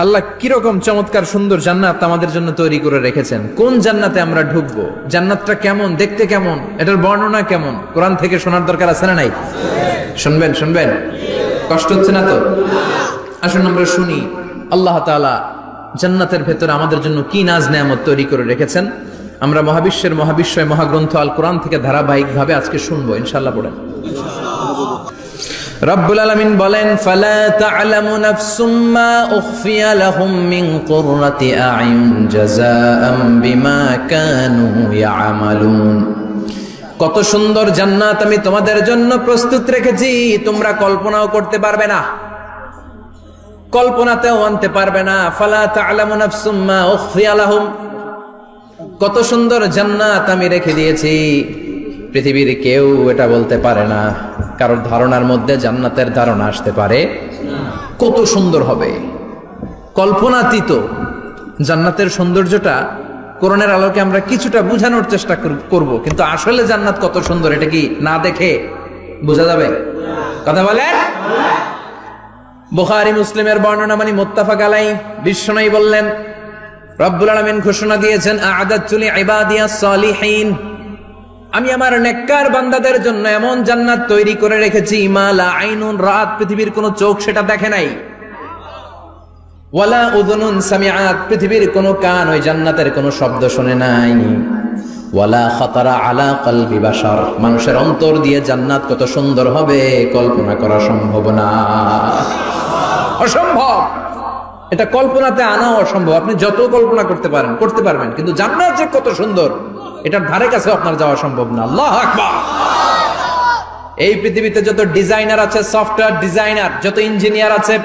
আল্লাহ কিরকম চমৎকার সুন্দর জান্নাত আমাদের জন্য তৈরি করে রেখেছেন। কোন জান্নাতে আমরা ঢুকবো, জান্নাতটা কেমন দেখতে, কেমন এটার বর্ণনা কেমন, কোরআন থেকে শোনার দরকার আছে না নাই? শুনবেন শুনবেন, কষ্ট হচ্ছে না তো? আসুন আমরা শুনি আল্লাহ তাআলা জান্নাতের ভেতরে আমাদের জন্য কি নাজ নেয়ামত তৈরি করে রেখেছেন। আমরা মহাবিশ্বের মহাবিশ্বয় মহাগ্রন্থ আল কোরআন থেকে ধারাবাহিকভাবে আজকে শুনবো ইনশাআল্লাহ। পড়েন। রব্বুল আলামিন বলেন, ফালা তা'লামু নাফসুম মা উখফিয়া লাহুম মিন কুররাতি আ'য়ুন জাযাআম বিমা কানু ইয়া'মালুন। কত সুন্দর জান্নাত আমি তোমাদের জন্য প্রস্তুত রেখেছি, তোমরা কল্পনাও করতে পারবে না, কল্পনাতেও আনতে পারবে না। ফালা তা'লামু নাফসুম মা উখফিয়া লাহুম, কত সুন্দর জান্নাত আমি রেখে দিয়েছি, পৃথিবীর কেউ এটা বলতে পারে না। কারোর ধারণার মধ্যে জান্নাতের ধারণা আসতে পারে কত সুন্দর হবে, কল্পনাতীত জান্নাতের সৌন্দর্যটা কোরআনের আলোকে আমরা কিছুটা বোঝানোর চেষ্টা করব, কিন্তু আসলে জান্নাত কত সুন্দর এটা কি না দেখে বোঝা যাবে? কথা বলেন। বুখারী মুসলিমের বর্ণনা মানে মুত্তাফাক আলাইহি, বিশ্বনবী বললেন, রব্বুল আলামিন ঘোষণা দিয়েছেন, আ'আদাতু লিইবাদিয়াস সালিহিন, আমি আমার নেককার বান্দাদের জন্য এমন জান্নাত তৈরি করে রেখেছি, মা লা আইনুন রাত, পৃথিবীর কোন চোখ সেটা দেখে নাই, ওয়ালা উযুনুন সামিআত, পৃথিবীর কোন কান ওই জান্নাতের কোন শব্দ শুনে নাই, ওয়ালা খাতারা আলা কলবি বাশার, মানুষের অন্তর দিয়ে জান্নাত কত সুন্দর হবে কল্পনা করা সম্ভব না, অসম্ভব। এটা কল্পনাতে আনাও অসম্ভব। আপনি যত কল্পনা করতে পারবেন, কিন্তু জান্নাত যে কত সুন্দর এটার ধারে কাছে আপনার যাওয়া সম্ভব না। আল্লাহু আকবার। এই পৃথিবীতে যত ডিজাইনার আছে, সফটওয়্যার ডিজাইনার, যত ইঞ্জিনিয়ার আছে,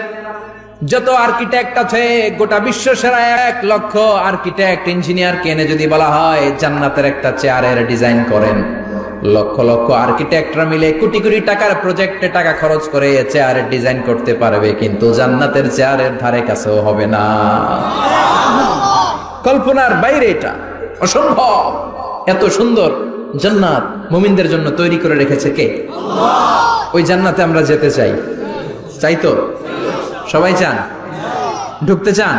যত আর্কিটেক্ট আছে, গোটা বিশ্ব সেরা 1 লক্ষ আর্কিটেক্ট ইঞ্জিনিয়ার কেনে যদি বলা হয় জান্নাতের একটা চেয়ারের ডিজাইন করেন, লক্ষ লক্ষ আর্কিটেক্টরা মিলে কোটি কোটি টাকার প্রজেক্টে টাকা খরচ করে চেয়ারের ডিজাইন করতে পারবে, কিন্তু জান্নাতের চেয়ারের ধারে কাছেও হবে না। কল্পনার বাইরে, এটা অসম্ভব। এত সুন্দর জান্নাত মুমিনদের জন্য তৈরি করে রেখেছে কে? আল্লাহ। ওই জান্নাতে আমরা যেতে চাই, চাই তো? সবাই চান? ঢুকতে চান?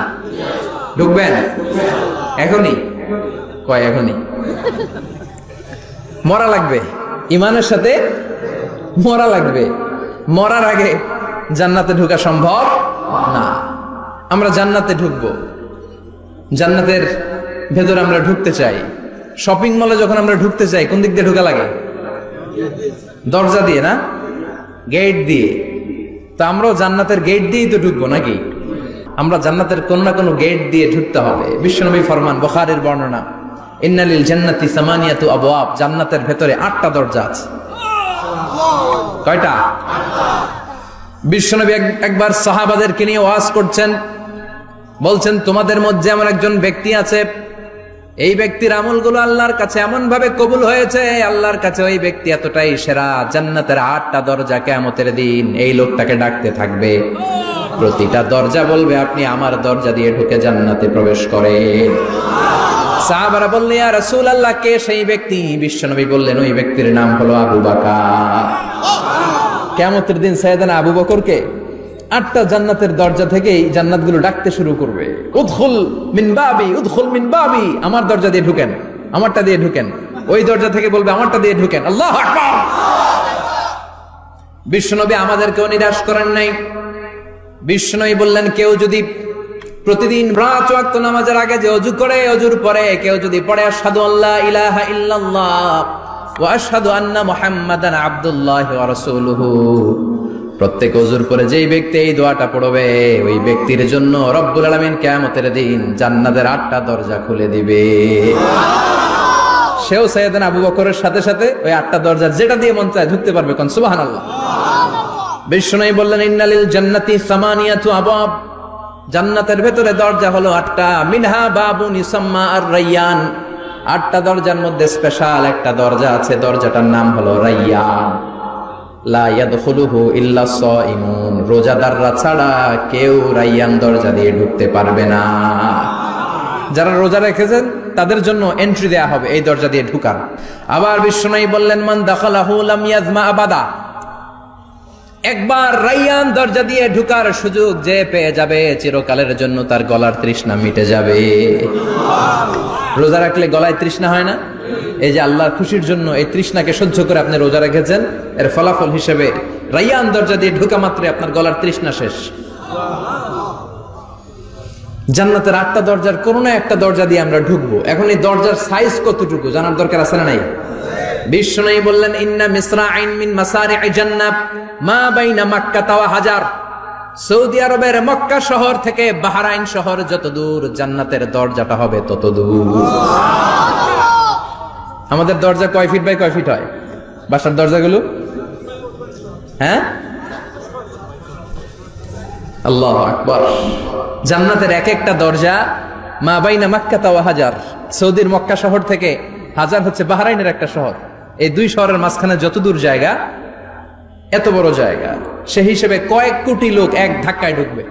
ঢুকবেন এখনই? কয় এখনই? মরা লাগবে, ইমানের সাথে মরা লাগবে। মরার আগে জান্নাতে ঢোকা সম্ভব না। আমরা জান্নাতে ঢুকবো, জান্নাতের ভেতরে আমরা ঢুকতে চাই। শপিং মলে যখন আমরা ঢুকতে চাই কোন দিক দিয়ে ঢোকা লাগে? দরজা দিয়ে না, গেট দিয়ে। তো আমরাও জান্নাতের গেট দিয়েই তো ঢুকবো নাকি? আমরা জান্নাতের কোন না কোনো গেট দিয়ে ঢুকতে হবে। বিশ্বনবী ফরমান, বুখারীর বর্ণনা, ইন্নালিল জান্নাতি সামানিয়াতু আবওয়াব, জান্নাতের ভেতরে 8টা দরজা আছে। কয়টা? বিশ্বনবী একবার সাহাবাদেরকে নিয়ে ওয়াজ করছেন, বলছেন, তোমাদের মধ্যে এমন একজন ব্যক্তি আছে, এই ব্যক্তির আমলগুলো আল্লাহর কাছে এমন ভাবে কবুল হয়েছে, আল্লাহর কাছে ওই ব্যক্তি এতটাই সেরা, জান্নাতের 8টা দরজা কিয়ামতের দিন এই লোকটাকে ডাকতে থাকবে। প্রতিটা দরজা বলবে, আপনি আমার দরজা দিয়ে ঢুকে জান্নাতে প্রবেশ করেন। সাহাবারা বললেন, ইয়া রাসূলুল্লাহ, কে সেই ব্যক্তি? বিশ্বনবী বললেন, ওই ব্যক্তির নাম হলো আবু বকর। কিয়ামতের দিন সাইয়েদনা আবু বকরকে 8টা জান্নাতের দরজা থেকেই জান্নাতগুলো ডাকতে শুরু করবে, উদখুল মিন বাবি, উদখুল মিন বাবি, আমার দরজা দিয়ে ঢুকেন, আমারটা দিয়ে ঢুকেন। ওই দরজা থেকে বলবে, আমারটা দিয়ে ঢুকেন। আল্লাহু আকবার। বিশ্বনবী আমাদেরকেও নিরাশ করেন নাই। বিশ্বনবী বললেন, কেউ যদি প্রতিদিন 5 ওয়াক্ত নামাজের আগে যে ওযু করে, ওযুর পরে কেউ যদি পড়ে আশহাদু আল্লা ইলাহা ইল্লাল্লাহ ওয়া আশহাদু আন্না মুহাম্মাদান আবদুল্লাহি ওয়া রাসূলুহু, প্রত্যেক ওযুর পরে যেই ব্যক্তি এই দোয়াটা পড়বে, ওই ব্যক্তির জন্য রব্বুল আলামিন কিয়ামতের দিন জান্নাতের 8টা দরজা খুলে দিবে। সেও সাইয়েদনা আবু বকরের সাথে সাথে ওই 8টা দরজার যেটা দিয়ে মন চায় ঢুকতে পারবে। কোন সুবহানাল্লাহ। বিশ্বনবী বললেন, ইন্নালিল জান্নাতি সামানিয়াতু আবওয়াব, জান্নাতের ভেতরে দরজা হলো 8টা, মিনহা বাবুন ইউসাম্মা আর-রায়্যান, 8টা দরজার মধ্যে স্পেশাল একটা দরজা আছে, দরজাটার নাম হলো রায়্যান। লা ইয়াদখুলুহু ইল্লা সাইমুন, রোজাদাররা ছাড়া কেউ রায়্যান দরজা দিয়ে ঢুকতে পারবে না। যারা রোজা রেখেছেন তাদের জন্য এন্ট্রি দেয়া হবে এই দরজা দিয়ে ঢুকার। আবার বিশ্বনবী বললেন, মান দাখালাহু লাম ইয়াজমা আবাদা, একবার রাইয়ান দরজা দিয়ে ঢুকার সুযোগ যে পেয়ে যাবে, চিরকালের জন্য তার গলার তৃষ্ণা মিটে যাবে। রোজা রাখলে গলায় তৃষ্ণা হয় না? এই যে আল্লাহর খুশির জন্য এই তৃষ্ণাকে সহ্য করে আপনি রোজা রেখেছেন, এর ফলাফল হিসেবে রাইয়ান দরজা দিয়ে ঢুকা মাত্রই আপনার গলার তৃষ্ণা শেষ। জান্নাতের 8টা দরজার কোন না একটা দরজা দিয়ে আমরা ঢুকবো। এখন এই দরজার সাইজ কতটুকু জানার দরকার আছে না নাই? বিশ্বনবী বললেন, ইন্না মিসরাইন মিন মাসারি'i জান্নাত মা বাইনা মাক্কা ওয়া হাজার। সৌদি আরবের মক্কা শহর থেকে বাহরাইন শহর যত দূর, জান্নাতের দরজাটা হবে তত দূর। আমাদের দরজা কয় ফিট বাই কয় ফিট হয় বাসার দরজাগুলো? হ্যাঁ, আল্লাহু আকবার। জান্নাতের এক একটা দরজা মা বাইনা মাক্কা ওয়া হাজার। সৌদির মক্কা শহর থেকে হাজার হচ্ছে বাহরাইনের একটা শহর। এই দুই শহরের মাঝখানে যত দূর জায়গা, এত বড় জায়গা, সেই হিসেবে কয়েক কোটি লোক এক ধাক্কায় ঢুকবে।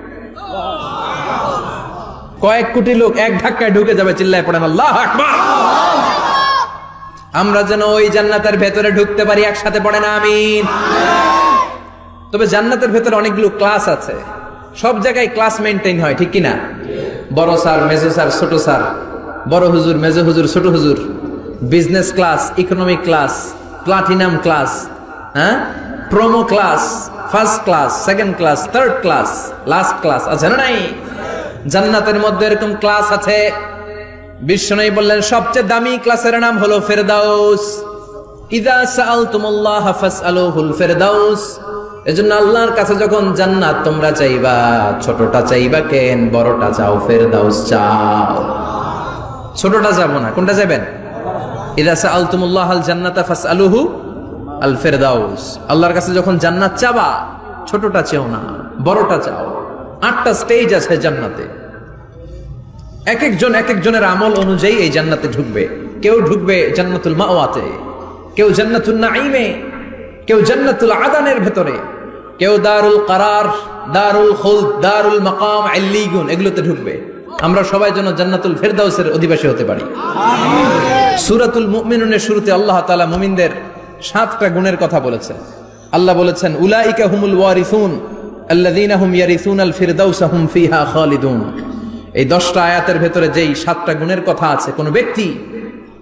কয়েক কোটি লোক এক ধাক্কায় ঢুকে যাবে। চিল্লায় পড়েন আল্লাহু আকবার। আমরা যেন ওই জান্নাতের ভেতরে ঢুকতে পারি, একসাথে পড়েন আমিন। তবে জান্নাতের ভেতরে অনেকগুলো ক্লাস আছে, সব জায়গায় ক্লাস মেনটেন হয়, ঠিক কিনা? বড় স্যার, মেজো স্যার, ছোট স্যার, বড় হুজুর, মেজো হুজুর, ছোট হুজুর, business class, economic class, platinum class, হ্যাঁ, promo class, first class, second class, third class, last class আছে না নাই? জান্নাতের মধ্যে এরকম ক্লাস আছে। বিশ্বনবী বললেন সবচেয়ে দামি ক্লাসের নাম হলো ফেরদাউস। ইযা সাআলতুমুল্লাহ ফাসআলুহুল ফেরদাউস। এজন্য আল্লাহর কাছে যখন জান্নাত তোমরা চাইবা, ছোটটা চাইবা কেন, বড়টা চাও, ফেরদাউস চাও। ছোটটা যাবো না, কোনটা যাবেন? ইযা সাআলতুমুল্লাহ আল জান্নাতা ফাসআলুহু আল ফেরদাউস। আল্লাহর কাছে যখন জান্নাত চাবা, ছোটটা চেও না, বড়টা চাও। 8টা স্টেজ আছে জান্নাতে। এক একজনের আমল অনুযায়ী এই জান্নাতে ঢুকবে। কেউ ঢুকবে জান্নাতুল মাওয়াতে, কেউ জান্নাতুল নাঈমে, কেউ জান্নাতুল আদানের ভেতরে, কেউ দারুল কারার, দারুল খুলদ, দারুল মাকাম, আল্লিগুন, এগুলোতে ঢুকবে। আমরা সবাই যেন জান্নাতুল ফেরদাউসের অধিবাসী হতে পারি। সূরাতুল মুমিনুনের শুরুতে আল্লাহ তাআলা মুমিনদের 7টা গুণের কথা বলেছেন। আল্লাহ বলেছেন, উলাইকা হুমুল ওয়ারিসুন আল্লাযীনা হুম ইয়ারিসুনাল ফিরদাউসা হুম ফিহা খালিদুন। এই 10টা আয়াতের ভেতরে যেই 7টা গুণের কথা আছে, কোন ব্যক্তি,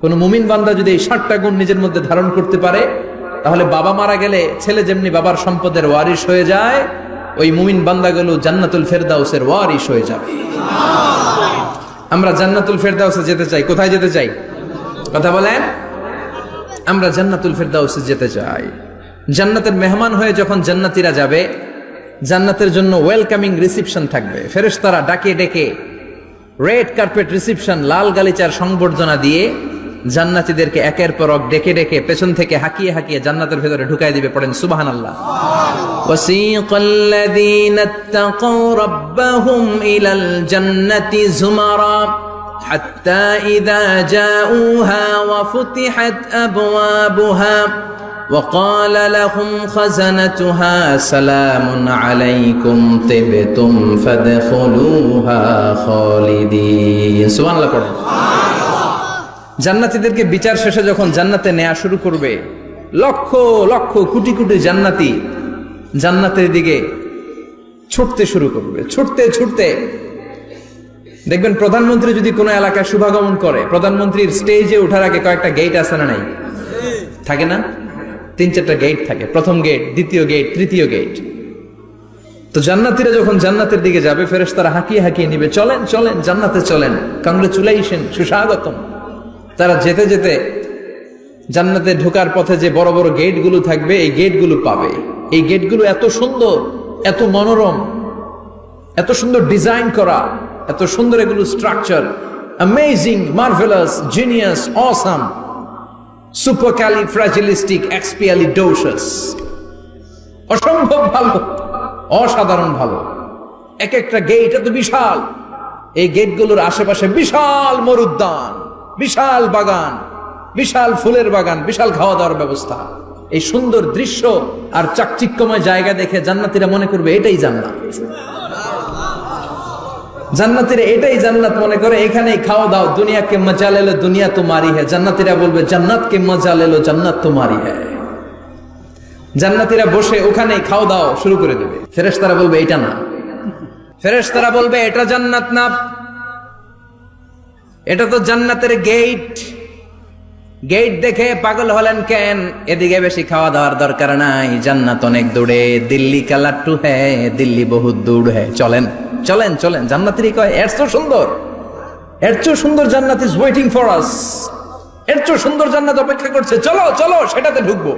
কোন মুমিন বান্দা যদি এই 7টা গুণ নিজের মধ্যে ধারণ করতে পারে, তাহলে বাবা মারা গেলে ছেলে যেমনি বাবার সম্পদের ওয়ারিশ হয়ে যায়, ওই মুমিন বান্দাগুলো জান্নাতুল ফেরদাউসের ওয়ারিশ হয়ে যাবে। আমরা জান্নাতুল ফেরদাউসে যেতে চাই। কোথায় যেতে চাই? কথা বলেন। আমরা জান্নাতুল ফেরদাউসে যেতে চাই। জান্নাতের মেহমান হয়ে যখন জান্নাতীরা যাবে, জান্নাতের জন্য ওয়েলকামিং রিসিপশন থাকবে। ফেরেশতারা ডাকে ডেকে রেড কার্পেট রিসিপশন, লাল গালিচার সংবর্ধনা দিয়ে জান্নাতীদেরকে একের পর এক ডেকে ডেকে পেছন থেকে হাঁকিয়ে হাঁকিয়ে জান্নাতের ভেতরে ঢুকাই দিবে। পড়েন সুবহানাল্লাহ। ওয়াসিকাল্লাযীনা ইত্তাকাউ রাব্বাহুম ইলাল জান্নাতি যুমারা হাত্তা ইযা জাউহা ওয়া ফুতিহাত আবওয়াবুহা وقال لهم خزنتها سلام عليكم طبتم فادخلوها خالدين। সুবহানাল্লাহ পড়েন। জান্নাতীদেরকে বিচার শেষে যখন জান্নাতে নেওয়া শুরু করবে, লক্ষ লক্ষ কোটি কোটি জান্নাতি জান্নাতের দিকে ছুটতে শুরু করবে। ছুটতে ছুটতে দেখবেন প্রধানমন্ত্রী যদি কোনো এলাকায় শুভাগমন করে, প্রধানমন্ত্রীর স্টেজে ওঠার আগে কয়েকটা গেট আছে না নাই? থাকে না? 3-4টা গেট থাকে। প্রথম গেট, দ্বিতীয় গেট, তৃতীয় গেট। তো জান্নাতীরা যখন জান্নাতের দিকে যাবে, ফেরেশতারা হাঁকিয়ে হাঁকিয়ে নিবে, চলেন চলেন জান্নাতে চলেন, কংগ্রেচুলেশন, সুস্বাগতম। তারা যেতে যেতে জান্নাতে ঢোকার পথে যে বড় বড় গেটগুলো থাকবে, এই গেটগুলো পাবে। এই গেটগুলো এত সুন্দর, এত মনোরম, এত সুন্দর ডিজাইন করা, এত সুন্দর এগুলো structure, amazing, marvellous, genius, awesome, supercalifragilisticexpialidocious, অসম্ভব ভালো, অসাধারণ ভালো। এক একটা গেট এত বিশাল। এই গেটগুলোর আশেপাশে বিশাল মরুদ্যান, বিশাল বাগান, বিশাল ফুলের বাগান, বিশাল খাওয়া দাওয়ার ব্যবস্থা। এই সুন্দর দৃশ্য আর চাকচিক্যময় জায়গা দেখে জান্নাতীরা মনে করবে এটাই জান্নাত। জান্নাতীরা এটাই জান্নাত মনে করে, এখানেই খাওয়া দাও। দুনিয়া কে মজা লে লো দুনিয়া তোমারি হ্যায়। জান্নাতীরা বলবে জান্নাত কে মজা লে লো জান্নাত তোমারি হ্যায়। জান্নাতীরা বসে ওখানে খাওয়া দাওয়া শুরু করে দেবে। ফেরেশতারা বলবে এটা না, ফেরেশতারা বলবে এটা জান্নাত না, এটা তো জান্নাতের গেট। গেট দেখে পাগল হলেন কেন? এদিকে বেশি খাওয়া দাওয়ার দরকার নাই, জান্নাত অনেক দূরে। দিল্লি কা লাট্টু হ্যায়, দিল্লি বহুত দূর হ্যায়। চলেন চলেন চলেন। জান্নাতেরই কয় এর চেয়ে সুন্দর, এর চেয়ে সুন্দর জান্নাত ইজ ওয়েটিং ফর আস, এর চেয়ে সুন্দর জান্নাত অপেক্ষা করছে, চলো চলো সেটাতে ঢুকবো।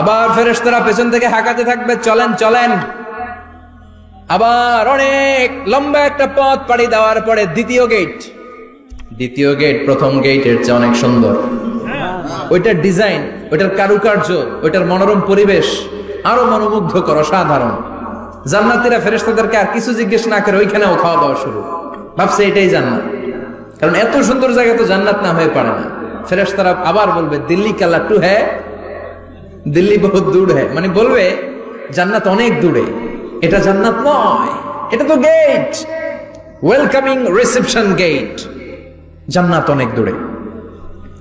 আবার ফেরেশতারা পেছন থেকে হাঁকাতে থাকবে, চলেন চলেন। আবার অনেক লম্বা একটা পথ পাড়ি দেওয়ার পরে দ্বিতীয় গেট। দ্বিতীয় গেট প্রথম গেটের চেয়ে অনেক সুন্দর। ওইটার ডিজাইন, ওইটার কারুকার্য, ওইটার মনোরম পরিবেশ আরো মনোমুগ্ধকর, অসাধারণ। জান্নাতীরা ফেরেশতাদেরকে আর কিছু জিজ্ঞেস না করে ওইখানেও খাওয়া দাওয়া শুরু। ভাবছে এটাই জান্নাত, কারণ এত সুন্দর জায়গা তো জান্নাত না হয়ে পারে না। ফেরেশতারা আবার বলবে দিল্লি কা লাট্টু হ্যায়, দিল্লি বহুত দূর হ্যায়, মানে বলবে জান্নাত অনেক দূরে, এটা জান্নাত নয়, এটা তো গেট, ওয়েলকামিং রিসেপশন গেট। জান্নাত অনেক দূরে।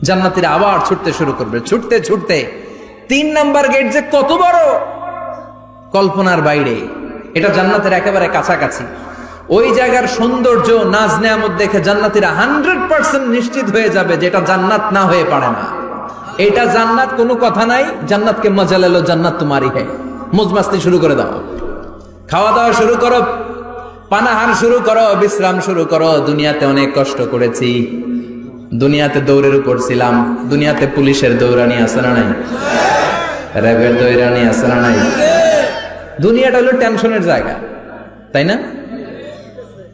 জান্নাতীরা আবার ছুটতে শুরু করবে, ছুটতে ছুটতে 3 নাম্বার গেট যে কত বড়, কল্পনার বাইরে। এটা জান্নাতের একেবারে কাছাকাছি। ওই জায়গার সৌন্দর্য, নাজ নেয়ামত দেখে জান্নাতীরা 100% নিশ্চিত হয়ে যাবে যে এটা জান্নাত না হয়ে পারে না, এটা জান্নাত, কোনো কথা নাই। জান্নাতকে মজা লেলো, জান্নাত তোমারই হ্যায়। মজমাস্তি শুরু করে দাও, খাওয়া দাওয়া শুরু করো, পানাহার শুরু করো, বিশ্রাম শুরু করো। দুনিয়াতে অনেক কষ্ট করেছি, দুনিয়াতে দৌড়ের উপর ছিলাম, দুনিয়াতে পুলিশের দৌড়ানি আছে না নাই, র্যাবের দৌড়ানি আছে না নাই। দুনিয়াটা হলো টেনশনের জায়গা, তাই না?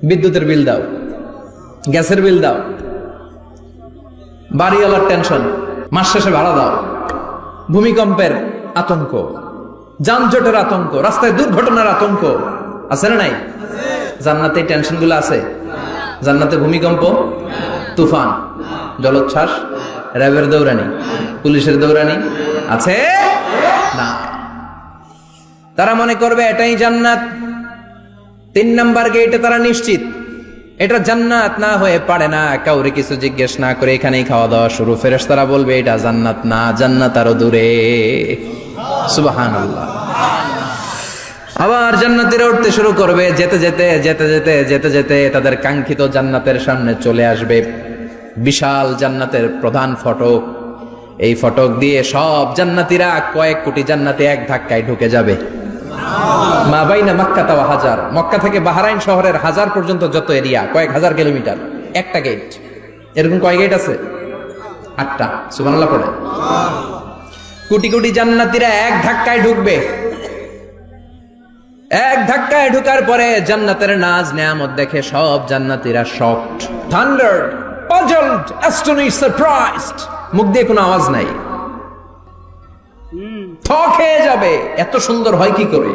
বিদ্যুতের বিল দাও, গ্যাসের বিল দাও, বাড়িওয়ালার টেনশন, মাস শেষে ভাড়া দাও, ভূমিকম্পের আতঙ্ক, যানজটের আতঙ্ক, রাস্তায় দুর্ঘটনার আতঙ্ক আছে না নাই? জান্নাতে টেনশন গুলো আছে? জান্নাতে ভূমিকম্প, তুফান, জলোচ্ছ্বাস, র্যাবের দৌড়ানি, পুলিশের দৌড়ানি আছে না। তারা মনে করবে এটাই জান্নাত। 3 নাম্বার গেটে তারা নিশ্চিত এটা জান্নাত না হয়ে পারে না। কাউরে কিছু জিজ্ঞেস না করে এখানেই খাওয়া দাওয়া শুরু। ফেরেশতারা বলবে এটা জান্নাত না, জান্নাত আরো দূরে। সুবহানাল্লাহ। আবার জান্নাতীরা উঠতে শুরু করবে, যেতে যেতে যেতে যেতে যেতে যেতে তাদের কাঙ্ক্ষিত জান্নাতের সামনে চলে আসবে। বিশাল জান্নাতের প্রধান ফটক। এই ফটক দিয়ে সব জান্নাতীরা, কয়েক কোটি জান্নাতি এক ধাক্কায় ঢুকে যাবে। মা বাইনা মক্কা ওয়া হাজার, মক্কা থেকে বাহরাইন শহরের হাজার পর্যন্ত যত এরিয়া, কয়েক হাজার কিলোমিটার, একটা গেট। এরকম কয় গেট আছে? 8টা। সুবহানাল্লাহ পড়ে। কোটি কোটি জান্নাতীরা এক ধাক্কায় ঢুকবে। এক ধাক্কায় ঢুকার পরে জান্নাতের নাজ নেয়ামত দেখে সব জান্নাতীরা শকড, থান্ডার্ড, পাজলড, অ্যাস্টনিশড, সারপ্রাইজড। মুখ দিয়ে কোনো আওয়াজ নাই, থক হয়ে যাবে। এত সুন্দর হয় কি করে?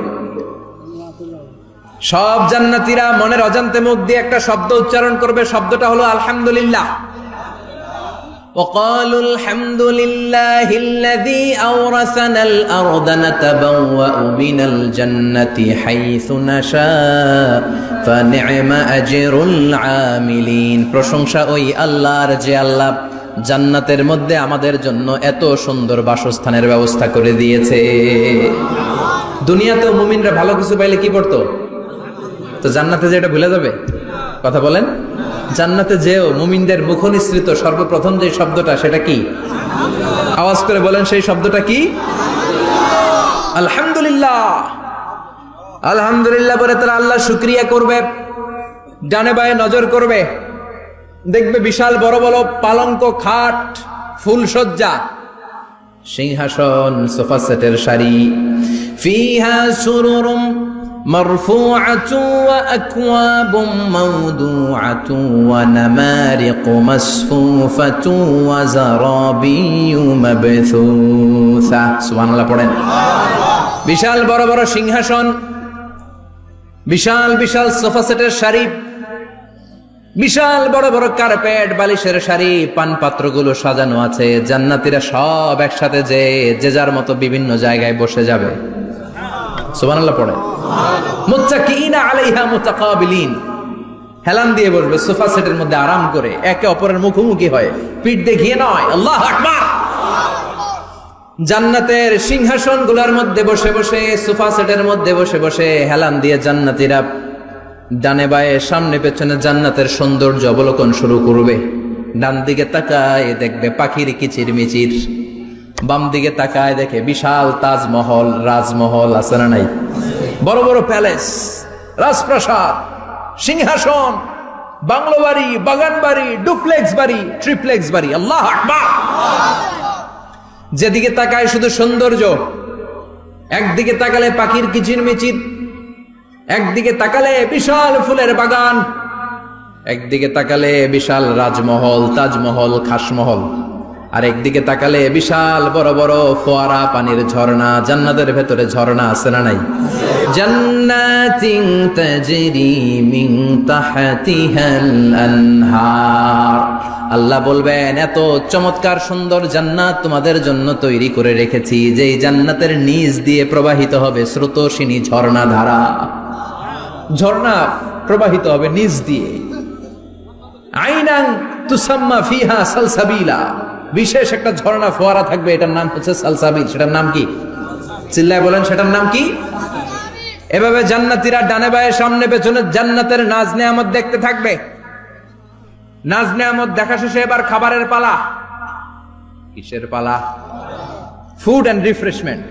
সব জান্নাতীরা মনের অজান্তে মুখ দিয়ে একটা শব্দ উচ্চারণ করবে। শব্দটা হলো আলহামদুলিল্লাহ। وقالوا الحمد لله الذي أورثنا الأرض نتبوأ من الجنة حيث نشاء فنعم أجر العاملين। প্রশংসা ওই আল্লাহর যে আল্লাহ জান্নাতের মধ্যে আমাদের জন্য এত সুন্দর বাসস্থানের ব্যবস্থা করে দিয়েছে। দুনিয়াতেও মুমিনরা ভালো কিছু পাইলে কি করতো? তো জান্নাতে যে এটা ভুলে যাবে? কথা বলেন। জান্নাতে যেও মুমিনদের মুখ নিঃসৃত সর্বপ্রথম যে শব্দটা, সেটা কি? আওয়াজ করে বলেন, সেই শব্দটা কি? আলহামদুলিল্লাহ। আলহামদুলিল্লাহ বলে তারা আল্লাহ শুকরিয়া করবে, ডানে বায়ে নজর করবে, দেখবে বিশাল বড় বড় পালঙ্ক, খাট, ফুলসজ্জা, সিংহাসন, সোফা সেটের সারি। ফিহা সুরুরুম মারফুআতু ওয়া আকওয়াবুম মাওদুআতু ওয়া নামারিকু মাসফুফাতু ওয়া যারাবিয়্যু মাবথুসা। সুবহানাল্লাহ পড়েন। বিশাল বড় বড় সিংহাসন, বিশাল বিশাল সোফা সেটের সারি, বিশাল বড় বড় কার্পেট, বালিশের সারি, পানপাত্রগুলো সাজানো আছে। জান্নাতীরা সব একসাথে যে যার মতো বিভিন্ন জায়গায় বসে যাবে। সুবহানাল্লাহ পড়ে। মুত্তাকিইনা আলাইহা মুতাকাবিলিন, হেলান দিয়ে বসবে সোফা সেটের মধ্যে আরাম করে, একে অপরের মুখোমুখি হয়, পিঠ দেখিয়ে নয়। আল্লাহু আকবার। জান্নাতের সিংহাসন গুলার মধ্যে বসে বসে, সোফা সেটের মধ্যে বসে বসে হেলান দিয়ে জান্নাতীরা ডানে বায়ে সামনে পেছনে জান্নাতের সৌন্দর্য অবলোকন শুরু করবে। ডান দিকে তাকায় দেখবে পাখির কিচির মিচির, বাম দিকে তাকায় দেখে বিশাল তাজমহল, রাজমহল আছে না নাই, বড় বড় প্যালেস, রাজপ্রাসাদ, সিংহাসন, বাংলো বাড়ি, বাগান বাড়ি, ডুপ্লেক্স বাড়ি, ট্রিপ্লেক্স বাড়ি। আল্লাহু আকবার। যেদিকে তাকায় শুধু সৌন্দর্য। একদিকে তাকালে পাখির কিচির মিচির, একদিকে তাকালে বিশাল ফুলের বাগান, একদিকে তাকালে বিশাল রাজমহল, তাজমহল, খাসমহল, আর একদিকে তাকালে বিশাল বড় বড় ফোয়ারা, পানির ঝর্ণা। জান্নাতের ভেতরে ঝর্ণা আছে না নাই? জান্নাতিন তাজরি মিন তাহতিহাল আনহার। আল্লাহ বলবেন, এত চমৎকার সুন্দর জান্নাত তোমাদের জন্য তৈরি করে রেখেছি, যেই জান্নাতের নিচ দিয়ে প্রবাহিত হবে স্রোতস্বিনী ঝর্ণা ধারা। ঝর্ণা প্রবাহিত হবে নিচ দিয়ে। আইনান তুসাম্মা ফিহা সালসাবিলা। বিশেষ একটা ঝর্ণা ফোয়ারা থাকবে, এটার নাম হচ্ছে সালসাবিল। সেটার নাম কি? চিল্লায় বলেন, সেটার নাম কি? এভাবে জান্নাতীরা ডানে বায়ে সামনে পেছনে জান্নাতের নাজ নেয়ামত দেখতে থাকবে। নাজ নেয়ামত দেখা শেষে এবার খাবারের পালা। কিসের পালা? ফুড এন্ড রিফ্রেশমেন্ট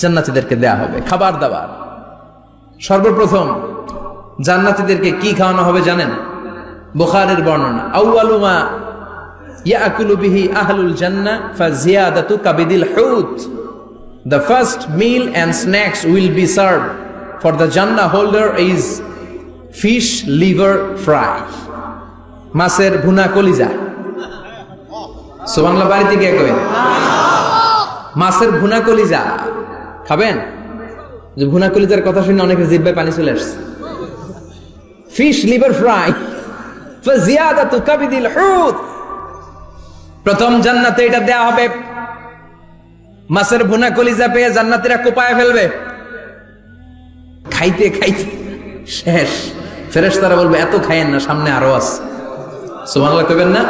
জান্নাতীদেরকে দেয়া হবে, খাবার দাবার। সর্বপ্রথম জান্নাতীদেরকে কি খাওয়ানো হবে জানেন? বুখারীর বর্ণনা, আউয়ালু মা ইয়াকুলু বিহি আহলুল জান্নাহ ফাজিয়াদাতু কাবিদিল হুত। The first meal and snacks will be served for the Jannah holder is fish liver fry. মাছের ভুনা কলিজা। সুবহানাল্লাহ, বাড়িতে গিয়ে কইন মাছের ভুনা কলিজা খাবেন। যে ভুনা কলিজার কথা শুনে অনেকে জিহ্বায় পানি চলে আসছে। ফিশ লিভার ফ্রাই ফাজিয়াদাতু কাবিদিল হুত। প্রথম জান্নাতে এটা দেয়া হবে। মাছের ভুনা কলিজা পেয়ে জান্নাতীরা কোপায় ফেলবে। খাইতে খাইতে শেষ। ফেরেশতারা বলবে, এত খায়েন না, সামনে আরো আছে। সুবহানাল্লাহ কইবেন না?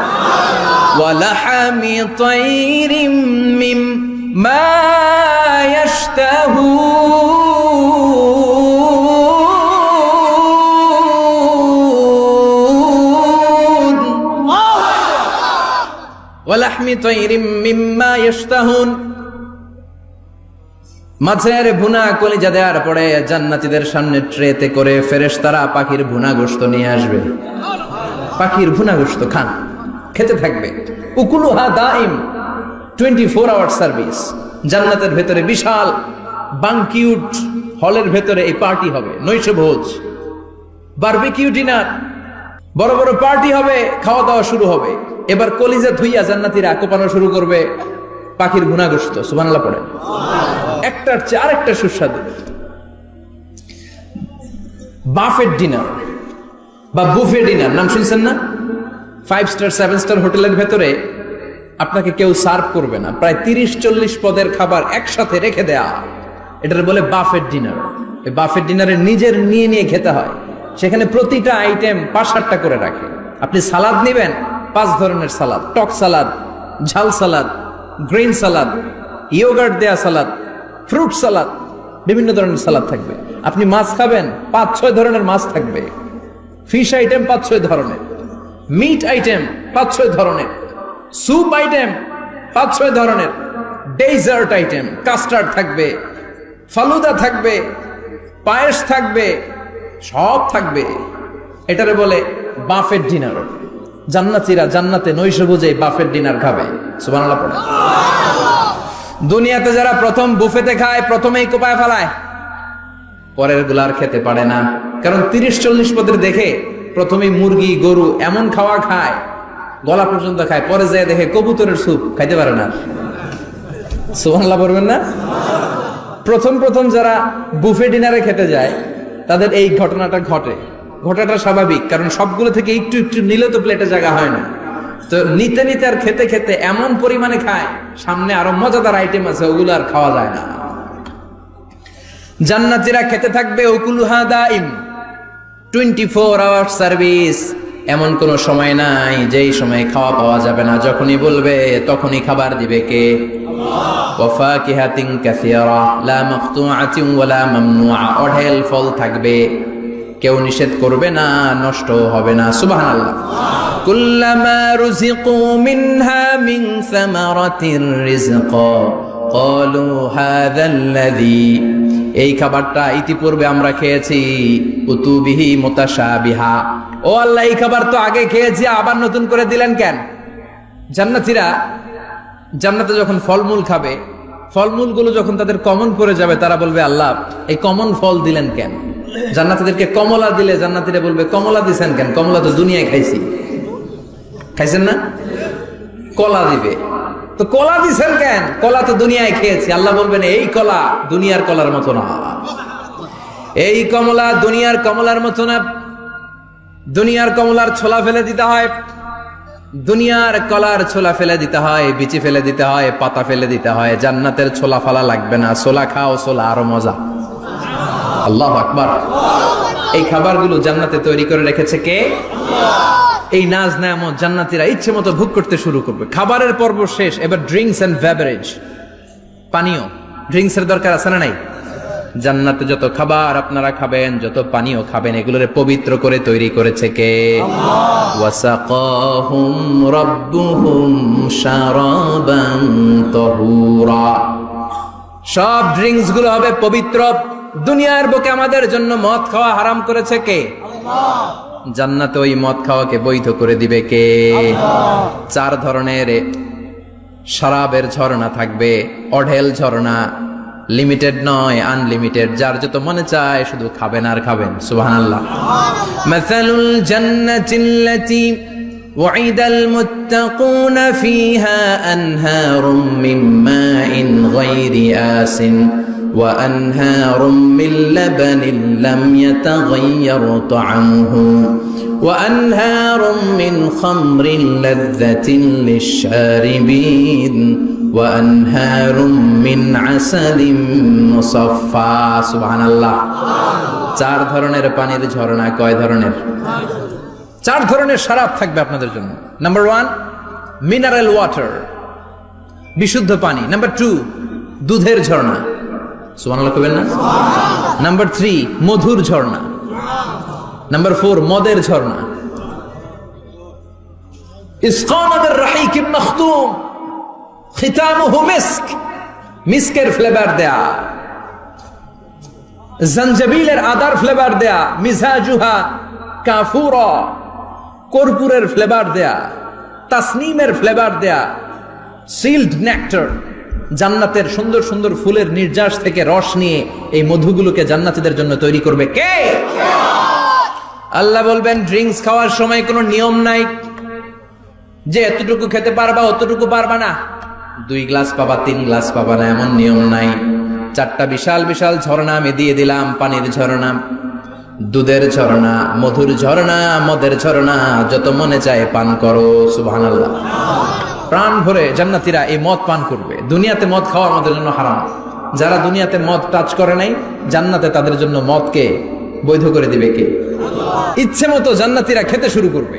ওয়ালাহামি তাইরিম মিম্মা ইয়াশতাহুন। ওয়ালাহমি তাইরিম মিম্মা ইয়াশতাহুন। মাছের ভুনা কলিজা দেওয়ার পরে জান্নাতীদের সামনে ট্রেতে করে ফেরেশতারা পাখির ভুনা গোশত নিয়ে আসবে। পাখির ভুনা গোশত খান, খেতে থাকবে। উকুলুহা দাইম, 24 আওয়ার সার্ভিস। জান্নাতের ভেতরে বিশাল বানকিউট হলের ভেতরে এই পার্টি হবে, নৈশভোজ, বারবিকিউ ডিনার, বড় বড় পার্টি হবে, খাওয়া দাওয়া শুরু হবে। এবার কলিজা ধুইয়া জান্নাতীরা কোপানো শুরু করবে পাখির ভুনা গোশত। সুবহানাল্লাহ পড়ে। একটার চেয়ে আরেকটা সুস্বাদু। বাফেট ডিনার বা বুফে ডিনার নাম শুনছেন না? 5 স্টার 7 স্টার হোটেলের ভেতরে আপনাকে কেউ সার্ভ করবে না, প্রায় 30-40 পদের খাবার একসাথে রেখে দেয়া, এটার বলে বাফেট ডিনার। এই বাফেট ডিনারে নিজের নিয়ে নিয়ে খেতে হয়। সেখানে প্রতিটা আইটেম 5-7টা করে রাখে। আপনি সালাদ নেবেন, 5 ধরনের সালাদ, টক সালাদ, ঝাল সালাদ, গ্রিন সালাদ, ইয়োগার্ট দেয়া সালাদ, ফ্রুট সালাদ, বিভিন্ন ধরনের সালাদ থাকবে। আপনি মাছ খাবেন, 5-6 ধরনের মাছ থাকবে। ফিশ আইটেম 5-6 ধরনের, মিট আইটেম 5-6 ধরনের, স্যুপ আইটেম 5-6 ধরনের, ডেজার্ট আইটেম, কাস্টার্ড থাকবে, ফালুদা থাকবে, পায়েস থাকবে, সব থাকবে। এটারে বলে বাফেট ডিনার। জান্নাতীরা জান্নাতে নৈশভোজে বাফেট ডিনার খাবে। সুবহানাল্লাহ পড়ে। দুনিয়াতে যারা প্রথম বুফেতে খায়, প্রথমেই কোপায় ফেলায়, পরের গুলার খেতে পারে না। কারণ 30-40 পদের দেখে প্রথমেই মুরগি, গরু এমন খাওয়া খায়, গলা পর্যন্ত খায়, পরে যায় দেখে কবুতরের স্যুপ খাইতে পারে না। সুবহানাল্লাহ পড়বেন না? প্রথম প্রথম যারা বুফে ডিনারে খেতে যায় তাদের এই ঘটনাটা ঘটে। ঘটাটা স্বাভাবিক, কারণ সবগুলো থেকে একটু একটু নিলে তো প্লেটে জায়গা হয় না। তো নিতে নিতে আর খেতে খেতে এমন পরিমাণে খায়, সামনে আরো মজাদার আইটেম আছে, ওগুলো আর খাওয়া যায় না। জান্নাতীরা খেতে থাকবে। উকুলুহা দাইম, 24 আওয়ার সার্ভিস। এমন কোনো সময় নাই যেই সময় খাওয়া পাওয়া যাবে না, যখনই বলবে তখনই খাবার দিবে কে? ওয়াফাকিহাতিন কাসীরা লা মাকতুআতিন ওয়ালা মামনুআ, অঢেল ফল থাকবে, কেউ নিষেধ করবে না, নষ্ট হবে না। সুবহানাল্লাহ। কুল্লামা রুজিকু মিনহা মিন সামারাতির রিজকা ক্বালু হাযাল্লাযী, এই খাবারটা ইতিপূর্বে আমরা খেয়েছি, কুতুবিহি মুতাশাবিহা, ও আল্লাহ এই খাবার তো আগে খেয়েছি, আবার নতুন করে দিলেন কেন? জান্নাতীরা জান্নাতে যখন ফলমূল খাবে, ফলমূলগুলো যখন তাদের কমন পড়ে যাবে, তারা বলবে আল্লাহ এই কমন ফল দিলেন কেন? জান্নাতীদেরকে কমলা দিলে জান্নাতীরা বলবে কমলা দিছেন কেন? কমলা তো দুনিয়ায় খাইছি। খাইছেন না? কলা দিবে, তো কলা দিছেন কেন? কলা তো দুনিয়ায় খেয়েছি। আল্লাহ বলবেন এই কলা দুনিয়ার কলার মতো না, এই কমলা দুনিয়ার কমলার মতো না। দুনিয়ার কমলার ছোলা ফেলে দিতে হয়, দুনিয়ার কলার ছোলা ফেলে দিতে হয়, বিচি ফেলে দিতে হয়, পাতা ফেলে দিতে হয়। জান্নাতের ছোলা ফালা লাগবে না, ছোলা খাও, ছোলা আরো মজা। আল্লাহু আকবার। এই খাবারগুলো জান্নাতে তৈরি করে রেখেছে কে? এই নাজ নেয়ামত জান্নাতীরা ইচ্ছে মতো ভোগ করতে শুরু করবে। খাবারের পর্ব শেষ, এবার ড্রিঙ্কস এন্ড বেভারেজ, পানীয়। ড্রিঙ্কস এর দরকার আছে না নাই? জান্নাতে যত খাবার আপনারা খাবেন, যত পানীয় খাবেন, এগুলোরে পবিত্র করে তৈরি করেছে কে? ওয়াসাকাহুম রাব্বুহুম শারাবান তাহুরা, সব ড্রিঙ্কস গুলো হবে পবিত্র। দুনিয়ার বুকে আমাদের জন্য মদ খাওয়া হারাম করেছে কে? জান্নাতে ওই মদ খাওয়াকে বৈধ করে দিবে কে? 4 ধরনের শরাবের ঝর্ণা থাকবে, অঢেল ঝর্ণা, লিমিটেড নয়, আনলিমিটেড। যার যত মনে চায় শুধু খাবেন আর খাবেন। সুবহানাল্লাহ। মাসালুল জান্নাতিল্লাতী ওয়াইদাল মুত্তাকুনা ফীহা আনহারুম মিন মাইন গায়রি আসিন ওয়া আনহারুম মিন লাবানিন লাম ইয়াতাগায়্যার তা'আমুহু ওয়া আনহারুম মিন খামরিন লাযযাতিন লিশ-শারিবিন ওয়া আনহারুম মিন আসালিম মুসাফফা। সুবহানাল্লাহ। 4 ধরনের পানির ঝর্ণা। কয় ধরনের? 4 ধরনের শরাব থাকবে আপনাদের জন্য। নাম্বার 1 মিনারেল ওয়াটার, বিশুদ্ধ পানি। নাম্বার 2 দুধের ঝর্ণা। সুবহানাল্লাহ কইবেন না? নাম্বার 3 মধুর ঝর্ণা। নাম্বার 4 মদের ঝর্ণা। ইসকানা বির রাহিকিম মাখতুম খিতামুহু মিস্ক, মিস্কের ফ্লেভার দেয়া, জঞ্জাবিলের আদার ফ্লেভার দেয়া, মিজাজুহা কাফুরা, কর্পূরের ফ্লেভার দেয়া, তাসনিমের ফ্লেভার দেয়া, সিল্ড নেক্টার, জান্নাতের সুন্দর সুন্দর ফুলের নির্যাস থেকে রস নিয়ে এই মধুগুলোকে জান্নাতীদের জন্য তৈরি করবে কে? আল্লাহ বলবেন ড্রিঙ্কস খাওয়ার সময় কোনো নিয়ম নাই যে এতটুকু খেতে পারবা অতটুকু পারবা না, 2 গ্লাস পাবা 3 গ্লাস পাবা না, এমন নিয়ম নাই। 4টা বিশাল বিশাল ঝর্ণা আমি দিয়ে দিলাম, পানির ঝর্ণা, দুধের ঝর্ণা, মধুর ঝর্ণা, মদের ঝর্ণা, যত মনে চায় পান করো। সুবহানাল্লাহ। প্রাণ ভরে জান্নাতীরা এই মদ পান করবে। দুনিয়াতে মদ খাওয়া আমাদের জন্য হারাম। যারা দুনিয়াতে মদ টাচ করে নাই, জান্নাতে তাদের জন্য মদকে বৈধ করে দিবে কে? ইচ্ছে মতো জান্নাতীরা খেতে শুরু করবে,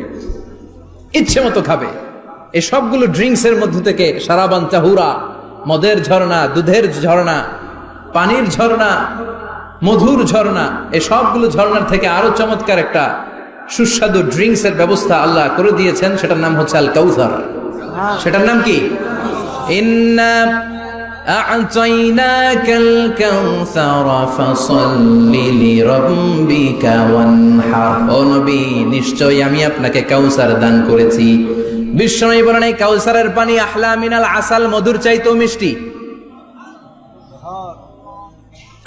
ইচ্ছে মতো খাবে। এই সবগুলো ড্রিঙ্কস এর মধ্যে থেকে শারাবান তাহুরা, মদের ঝর্ণা, দুধের ঝর্ণা, পানির ঝর্ণা, মধুর ঝর্ণা, এই সবগুলো ঝর্ণার থেকে আরো চমৎকার একটা সুস্বাদু ড্রিঙ্কস এর ব্যবস্থা আল্লাহ করে দিয়েছেন। সেটার নাম হচ্ছে আল কাউসার। সেটার নাম কি? ইন্না আ'তাইনাকাল কাউসার ফাসাল্লি লিরাব্বিকা ওয়ানহার। ও নবী, নিশ্চয়ই আমি আপনাকে কাউসার দান করেছি। বিশ্বনবী বলেন এই কাউসারের পানি আহলা মিনাল আসাল, মধুর চাইতেও মিষ্টি।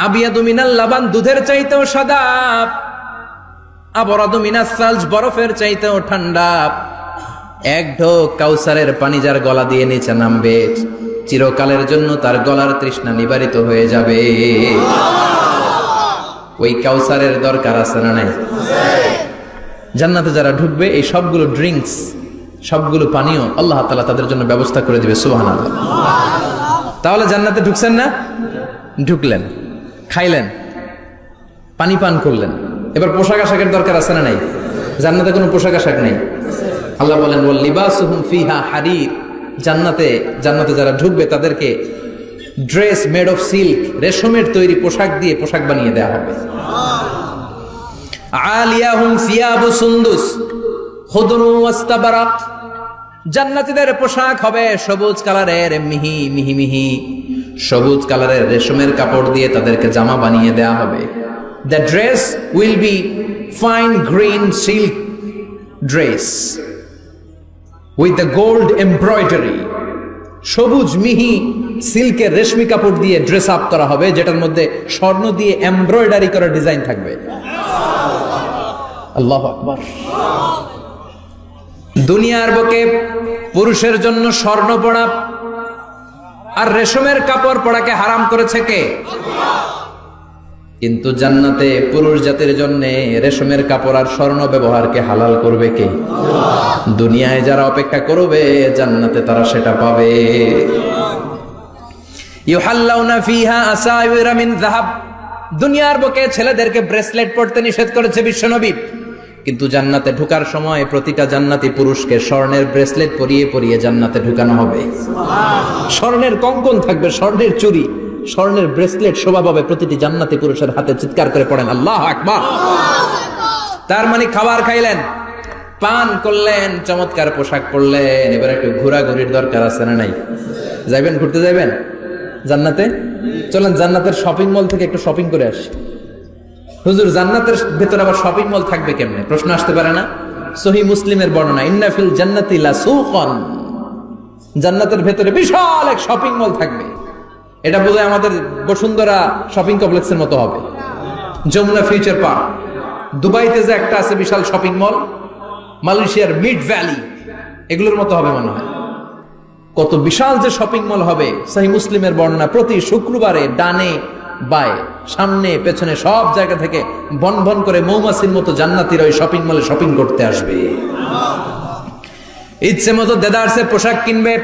আবিয়াদু মিনাল লাবান, দুধের চাইতেও সাদা। আবরাদু মিনাস সালজ, বরফের চাইতেও ঠান্ডা। এক ঢোক কাউসারের পানি যার গলা দিয়ে নিচে নামবে, চিরকালের জন্য তার গলার তৃষ্ণা নিবারিত হয়ে যাবে। ওই কাউসারের দরকার আছে না নাই? জান্নাতে যারা ঢুকবে এই সবগুলো ড্রিঙ্কস, সবগুলো পানীয় আল্লাহ তাআলা তাদের জন্য ব্যবস্থা করে দিবে। সুবহানাল্লাহ। তাহলে জান্নাতে ঢুকছেন না? ঢুকলেন, খাইলেন, পানি পান করলেন, এবার পোশাক আশাকের দরকার আছে না নাই? জান্নাতে কোনো পোশাক আশাক নেই। আল্লাহ বলেন ওয়াল লিবাসুহুম ফিহা হারির, জান্নাতে যারা ঢুকবে তাদেরকে ড্রেস মেড অফ সিল্ক, রেশমের তৈরি পোশাক দিয়ে পোশাক বানিয়ে দেওয়া হবে। আলিয়াহুম সিয়াবু সুন্দুস খুদরু ওয়াস্তাবারাক, জান্নাতীদের পোশাক হবে সবুজ কালারের, মিহি মিহি মিহি সবুজ কালারের রেশমের কাপড় দিয়ে তাদেরকে জামা বানিয়ে দেওয়া হবে। The dress will be fine green silk dress with the gold embroidery, সবুজ মিহি সিল্কের রেশমি কাপড় দিয়ে ড্রেস আপ করা হবে, যেটার মধ্যে স্বর্ণ দিয়ে এমব্রয়ডারি করা ডিজাইন থাকবে। আল্লাহু আকবার। দুনিয়ার বুকে পুরুষের জন্য স্বর্ণ পরা আর রেশমের কাপড় পরাকে হারাম করেছে কে? কিন্তু জান্নাতে পুরুষ জাতির জন্য রেশমের কাপড় আর স্বর্ণ ব্যবহারকে হালাল করবে কে? দুনিয়ায় যারা অপেক্ষা করবে জান্নাতে তারা সেটা পাবে। ইউহাল্লাউনা ফিহা আসাইরা মিন যাহাব, দুনিয়ার বুকে ছেলেদেরকে ব্রেসলেট পরতে নিষেধ করেছে বিশ্বনবী, কিন্তু জান্নাতে ঢোকার সময় প্রতিটা জান্নাতি পুরুষকে স্বর্ণের ব্রেসলেট পরিয়ে পরিয়ে জান্নাতে ঢুকানো হবে। স্বর্ণের কঙ্কন থাকবে, স্বর্ণের চুড়ি, স্বর্ণের ব্রেসলেট শোভা পাবে প্রতিটি জান্নাতি পুরুষের হাতে। চিৎকার করে পড়েন আল্লাহু আকবার। তার মানে খাবার খাইলেন, পান করলেন, চমৎকার পোশাক পরলেন, এবার একটু ঘোরাঘুরির দরকার আছে না নাই? যাইবেন, ঘুরতে যাইবেন জান্নাতে? চলেন জান্নাতের শপিং মল থেকে একটু শপিং করে আসি। হুজুর জান্নাতের ভেতরে আবার শপিং মল থাকবে কেমনে? প্রশ্ন আসতে পারে না? সহিহ মুসলিমের বর্ণনা, ইন্না ফিল জান্নাতি লাসুকান, জান্নাতের ভেতরে বিশাল এক শপিং মল থাকবে। এটা বোধহয় আমাদের বসুন্ধরা শপিং কমপ্লেক্সের মতো হবে, যমুনা ফিউচার পার্ক। দুবাইতে যে একটা আছে বিশাল শপিং মল, মালয়েশিয়ার মিড ভ্যালি, এগুলোর মতো হবে মনে হয়। কত বিশাল যে শপিং মল হবে। সহিহ মুসলিমের বর্ণনা, প্রতি শুক্রবারে ডানে বায়ে সামনে পেছনে সব জায়গা থেকে বন বন করে মৌমাছির মতো জান্নাতীরা ওই শপিং মলে শপিং করতে আসবে। ইচ্ছে মতো দেদারসে পোশাক কিনবে,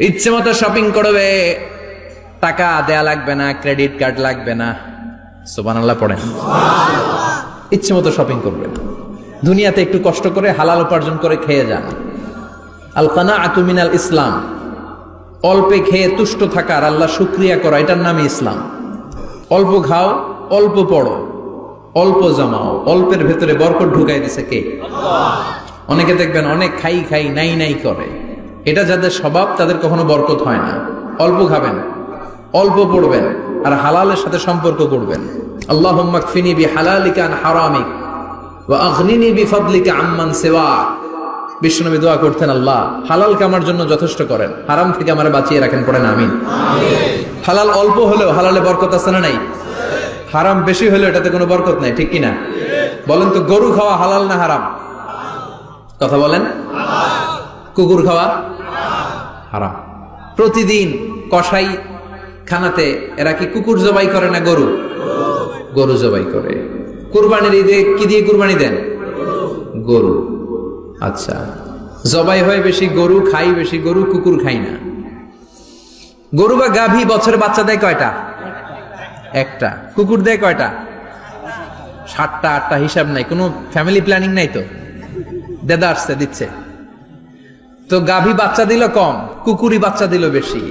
ইচ্ছে মতো শপিং করবে, টাকা দেয়া লাগবে না, ক্রেডিট কার্ড লাগবে না। সুবহানাল্লাহ পড়েন। ইচ্ছে মতো শপিং করবে। দুনিয়াতে একটু কষ্ট করে হালাল উপার্জন করে খেয়ে যান। আল কানাআতু মিনাল ইসলাম, অল্পে খেয়ে তুষ্ট থাকার, আল্লাহ শুকরিয়া করা, এটার নামই ইসলাম। অল্প খাও, অল্প পড়ো, অল্প জমাও, অল্পের ভেতরে বরকত ঢুকাই দিছে কে? অনেকে দেখবেন অনেক খাই খাই নাই নাই করে, এটা যাদের স্বভাব তাদের কখনো বরকত হয় না। অল্প খাবেন, অল্প পড়বেন, আর হালালের সাথে সম্পর্ক করবেন। আল্লাহুম্মা কফিনি বিহালালিকা আন হারামিক ওয়া আগনিনি বিফাদলিকা আম্মান সিওয়াক। বিশ্বনবী দোয়া করতেন, আল্লাহ হালালকে আমার জন্য যথেষ্ট করেন, হারাম থেকে আমারে বাঁচিয়ে রাখেন। পড়েন আমিন। হালাল অল্প হলেও হালালে বরকত আছে না নাই? হারাম বেশি হলেও এটাতে কোনো বরকত নাই, ঠিক কিনা? বলেন তো, গরু খাওয়া হালাল না হারাম? কথা বলেন। কুকুর খাওয়া হারাম। প্রতিদিন কসাই খানাতে এরা কি কুকুর জবাই করে না গরু? গরু জবাই করে। কুরবানির ঈদে কি দিয়ে কুরবানি দেন? গরু। আচ্ছা, জবাই হয় বেশি গরু, খাই বেশি গরু, কুকুর খাই না। গরু বা গাভী বছরে বাচ্চা দেয় কয়টা? একটা। কুকুর দেয় কয়টা? 7টা 8টা, হিসাব নাই, কোনো ফ্যামিলি প্ল্যানিং নাই তো, দেদা আসছে দিচ্ছে। তো গাভী বাচ্চা দিল কম, কুকুরই বাচ্চা দিল বেশি।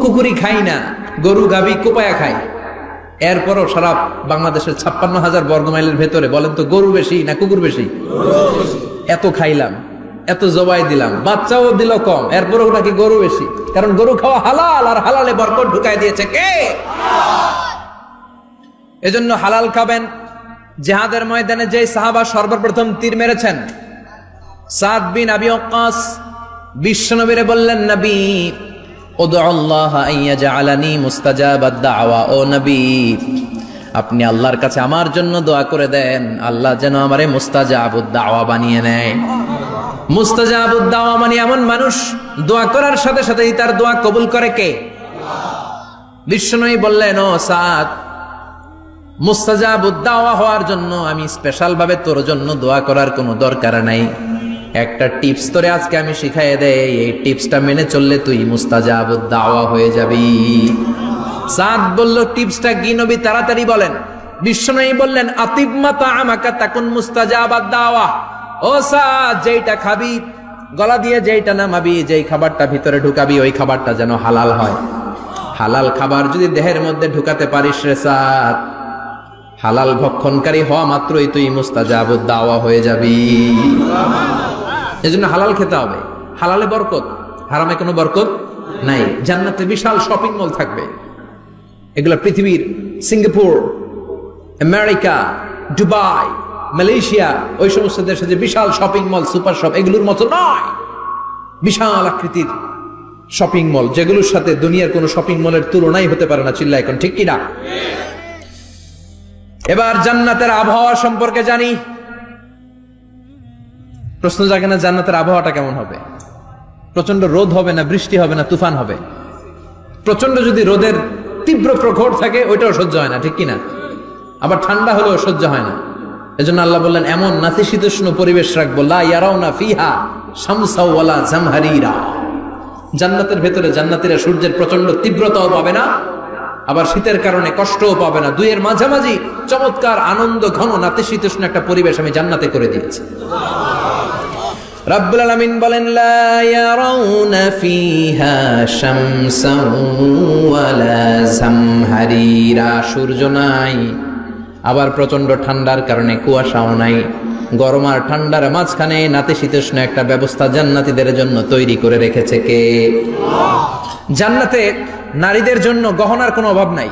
কুকুরি খাই না, গরু গাভী কোপায়া খায়। এরপরও সারা বাংলাদেশের 56,000 বর্গমাইলের ভেতরে বলেন তো, গরু বেশি না কুকুর বেশি? এত খাইলাম, এত জবাই দিলাম, বাচ্চাও দিল কম, এরপরও নাকি গরু বেশি। কারণ গরু খাওয়া হালাল, আর হালালে বরকত ঢুকাই দিয়েছে কে? এজন্য হালাল খাবেন। জিহাদের ময়দানে যে সাহাবা সর্বপ্রথম তীর মেরেছেন, সাদ বিন আবি ওয়াক্কাস, বিশ্বনবীরে বললেন, নবী উদউল্লাহ আইয়াজআলানি মুস্তাজাবাদ দাওয়া, ও নবী আপনি আল্লাহর কাছে আমার জন্য দোয়া করে দেন, আল্লাহ যেন আমারে মুস্তাজাবুদ দাওয়া বানিয়ে নেয়। মুস্তাজাবুদ দাওয়া মানে এমন মানুষ দোয়া করার সাথে সাথেই তার দোয়া কবুল করে কে? বিশ্বনবী বললেন, ও সাদ, মুস্তাজাবুদ দাওয়া হওয়ার জন্য আমি স্পেশাল ভাবে তোর জন্য দোয়া করার কোনো দরকার নাই। একটা টিপস তোরে আজকে আমি শিখাই দেই, এই টিপসটা মেনে চললে তুই মুস্তাজাবুদ দাওয়া হয়ে যাবি। সাদ বলল, টিপসটা কি নবী? তাড়াতাড়ি বলেন। বিশ্বনবী বললেন আতিবমা তাআমাকা তাকুন মুস্তাজাবাদ দাওয়া। ও সাদ, যেইটা খাবি, গলা দিয়ে যেইটা নামাবি, যেই খাবারটা ভিতরে ঢুকাবি, ওই খাবারটা যেন হালাল হয়। হালাল খাবার যদি দেহের মধ্যে ঢুকাতে পারিস রে সাদ, হালাল ভক্ষণকারী হওয়া মাত্রই তুই মুস্তাজাবুদ দাওয়া হয়ে যাবি। এজন্য হালাল খেতে হবে। হালালে বরকত, হারামে কোনো বরকত নাই। জান্নাতে বিশাল শপিং মল থাকবে। এগুলো পৃথিবীর সিঙ্গাপুর, আমেরিকা, দুবাই, মালয়েশিয়া, ওই সমস্ত দেশে যে বিশাল শপিং মল, সুপার শপ, এগুলোর মতো নয়। বিশাল আকৃতির শপিং মল, যেগুলোর সাথে দুনিয়ার কোনো শপিং মলের তুলনাই হতে পারে না। চিল্লা এখন ঠিক কিনা? এবার জান্নাতের আবহাওয়া সম্পর্কে জানি। প্রশ্ন জাগে না জান্নাতের আবহাওয়াটা কেমন হবে? প্রচন্ড রোদ হবে না বৃষ্টি হবে না তুফান হবে? প্রচন্ড যদি রোদের তীব্র প্রখর থাকে ওইটাও সহ্য হয় না, ঠিক কিনা? আবার ঠান্ডা হলেও সহ্য হয় না। এজন্য আল্লাহ বললেন এমন নাতিশীতোষ্ণ পরিবেশ রাখবো, লা ইয়ারাউনা ফিহা শামসা ওয়ালা জামহারিরা। জান্নাতের ভেতরে জান্নাতীরা সূর্যের প্রচন্ড তীব্রতাও পাবে না, আবার শীতের কারণে কষ্টও পাবে না। দুইয়ের মাঝামাঝি চমৎকার আনন্দ ঘন নাতিশীতোষ্ণ একটা পরিবেশ আমি জান্নাতে করে দিয়েছি। রাব্বুল আলামিন বলেন লা ইয়ারাউনা ফিহা শামসান ওয়ালা জামহারিরা। সূর্য নাই, আবার প্রচন্ড ঠান্ডার কারণে কুয়াশাও নাই। গরম আর ঠান্ডার মাঝখানে নাতিশীতোষ্ণ একটা ব্যবস্থা জান্নাতীদের জন্য তৈরি করে রেখেছে কে? জান্নাতে নারীদের জন্য গহনার কোনো অভাব নাই।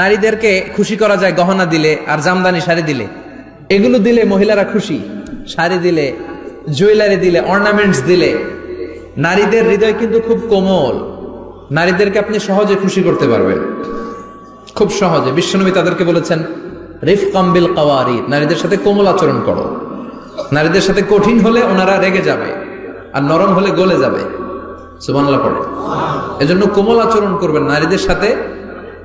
নারীদেরকে খুশি করা যায় গহনা দিলে আর জামদানি শাড়ি দিলে। এগুলো দিলে মহিলারা খুশি। শাড়ি দিলে, জুয়েলারি দিলে, অর্নামেন্টস দিলে। নারীদের হৃদয় কিন্তু খুব কোমল। নারীদেরকে আপনি সহজে খুশি করতে পারবেন, খুব সহজে। বিশ্বনবী তাদেরকে বলেছেন রিফকাম বিল কাওয়ারিদ, নারীদের সাথে কোমল আচরণ করো। নারীদের সাথে কঠিন হলে ওনারা রেগে যাবে, আর নরম হলে গলে যাবে। সুবহানাল্লাহ পড়ে। এজন্য কোমল আচরণ করবেন, নারীদের সাথে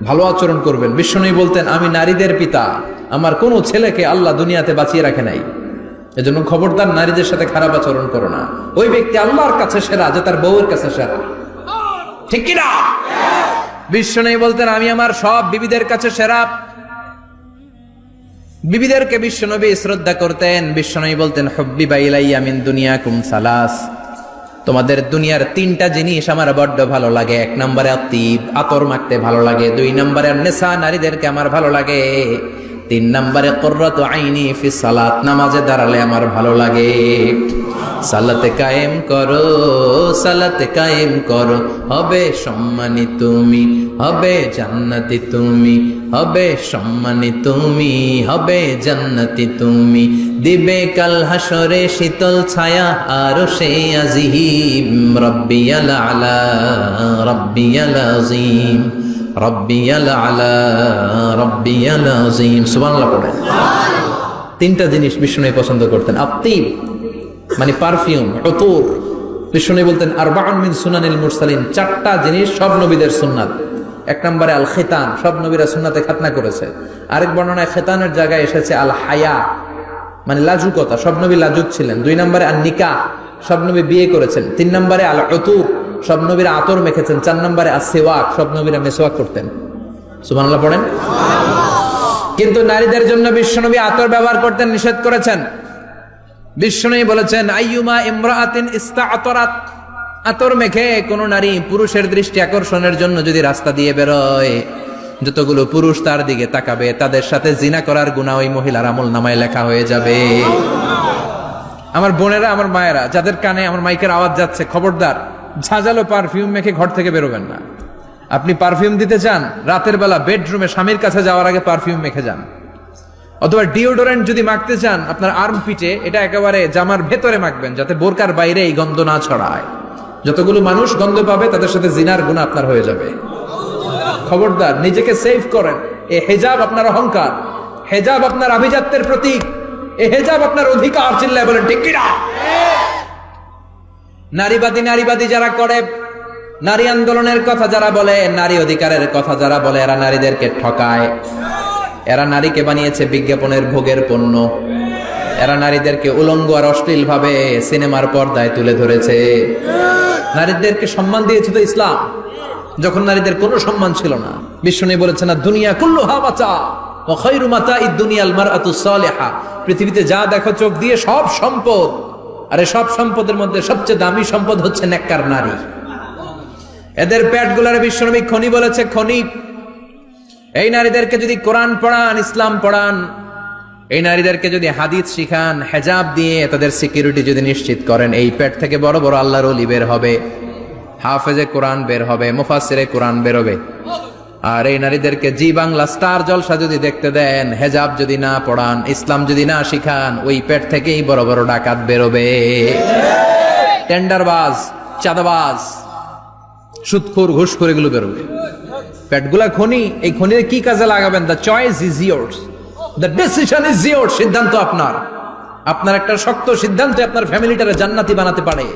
ভালো আচরণ করবেন। বিশ্বনবী বলতেন আমি নারীদের পিতা, আমার কোন ছেলেকে আল্লাহ দুনিয়াতে বাঁচিয়ে রাখে নাই। এজন্য খবরদার নারীদের সাথে খারাপ আচরণ করো না। ওই ব্যক্তি আল্লাহর কাছে সেরা যে তার বউয়ের কাছে সেরা, ঠিক কিনা? বিশ্বনবী বলতেন আমি আমার সব বিবিদের কাছে সেরা। বিবিদেরকে বিশ্বনবী শ্রদ্ধা করতেন। বিশ্বনবী বলতেন হুব্বিবা ইলাইয়া মিন দুনিয়াকুম সালাস, তোমাদের দুনিয়ার তিনটা জিনিস আমার বড্ড ভালো লাগে। এক নম্বরে আতিব, আতর মাখতে ভালো লাগে। দুই নম্বরে নেশা, নারীদেরকে আমার ভালো লাগে। তিন নম্বরে কুররাতু আইনি ফি সালাত, নামাজে দাঁড়ালে আমার ভালো লাগে। সালাতে কায়েম করো, সালাতে কায়েম করো, হবে সম্মানী তুমি, হবে জান্নাতি তুমি, হবে সম্মানী তুমি, হবে জান্নাতি তুমি। দিবে কাল হাসরে শীতল ছায়া আর সে আজিম। রব্বিয়াল আলা, রব্বিয়াল আযীম, রব্বিয়াল আলা, রব্বিয়াল আযীম। সুবহানাল্লাহ পড়েন। তিনটা জিনিস বিষ্ণু পছন্দ করতেন। আতিব মানে পারফিউম, উতুর। বিষ্ণু বলতেন আরবাউন মিন সুনানিল মুরসালিন, চারটা জিনিস সব নবীদের সুন্নাত। এক নম্বরে আল খিতান, সব নবীরা সুন্নাতে খাতনা করেছে। আরেক বর্ণনায় খিতানের জায়গায় এসেছে আল হায়া মানে লাজুকতা, সব নবী লাজুক ছিলেন। দুই নম্বরে আল নিকাহ, সব নবী বিয়ে করেছেন। তিন নম্বরে আল উতুর, সব নবীরা আতর মেখেছেন। চার নম্বরে আসিওয়াক, সব নবীরা মেসওয়াক করতেন। সুবহানাল্লাহ পড়েন। কিন্তু নারীদের জন্য বিশ্বনবী আতর ব্যবহার করতে নিষেধ করেছেন। বিশ্বনবী বলেছেন আইয়ুমা ইমরাআতিন ইস্তাআতারাত, আতর মেখে কোন নারী পুরুষের দৃষ্টি আকর্ষণের জন্য যদি রাস্তা দিয়ে বেরোয়, যতগুলো পুরুষ তার দিকে তাকাবে তাদের সাথে জিনা করার গুনাহ ওই মহিলার আমলনামায় লেখা হয়ে যাবে। আমার বোনেরা, আমার মায়েরা, যাদের কানে আমার মাইকের আওয়াজ যাচ্ছে, খবরদার ঝাঁঝালো পারফিউম মেখে ঘর থেকে বেরোবেন না। আপনি পারফিউম দিতে চান, রাতের বেলা বেডরুমে স্বামীর কাছে যাওয়ার আগে পারফিউম মেখে যান। অথবা ডিওডোরেন্ট যদি মাখতে চান, আপনার আর্ম পিটে এটা একেবারে জামার ভেতরে মাখবেন, যাতে বোরকার বাইরে এই গন্ধ না ছড়ায়। যতগুলো মানুষ গন্ধ পাবে তাদের সাথে জিনার গুনাহ আপনার হয়ে যাবে। খবরদার নিজেকে সেভ করেন। এই হিজাব আপনার অহংকার, হিজাব আপনার আভিজাত্যের প্রতীক, এই হিজাব আপনার অধিকার। চিল্লায় বলেন ঠিক কিনা? নারীবাদী যারা করে, নারী আন্দোলনের কথা যারা বলে, নারী অধিকারের কথা যারা বলে, এরা নারীদেরকে ঠকায়। এরা নারীকে বানিয়েছে বিজ্ঞাপনের ভোগের পণ্য। এরা নারীদেরকে উলঙ্গ আর অশ্লীল ভাবে সিনেমার পর্দায় তুলে ধরেছে। নারীদেরকে সম্মান দিয়েছে তো ইসলাম, যখন নারীদের কোনো সম্মান ছিল না। বিশ্বনবী বলেছেন না দুনিয়া কুল্লুহা বাচা, ওয়া খায়রু মাতাঈদ দুনিয়াল মারআতুস সালিহা। পৃথিবীতে যা দেখো চোখ দিয়ে সব সম্পদ, আরে সব সম্পদের মধ্যে সবচেয়ে দামি সম্পদ হচ্ছে নেককার নারী। এদের পেটগুলারে বিশ্বনবী খনি বলেছে, খনি। এই নারীদেরকে যদি কোরআন পড়ান, ইসলাম পড়ান, এই নারীদেরকে যদি হাদিস শিখান, হেজাব দিয়ে তাদের সিকিউরিটি যদি নিশ্চিত করেন, এই পেট থেকে বড় বড় আল্লাহর ওলি বের হবে, হাফেজে কোরআন বের হবে, মুফাসসিরে কোরআন বের হবে। আর এই নারীদেরকে জি বাংলা স্টার জলসা যদি দেখতে দেন, হেজাব যদি না পড়ান, ইসলাম যদি না শিখান, ওই পেট থেকেই বড় বড় ডাকাত বেরোবে, টেন্ডারবাজ, চাঁদাবাজ, সুদখোর, ঘুষখোর, এগুলো বেরোবে। পেটগুলা খনি, এই খনির কি কাজে লাগাবেন? The choice is years, the decision is years. সিদ্ধান্ত আপনার। আপনার একটা শক্ত সিদ্ধান্ত আপনার ফ্যামিলিটারে জান্নাতি বানাতে পারে,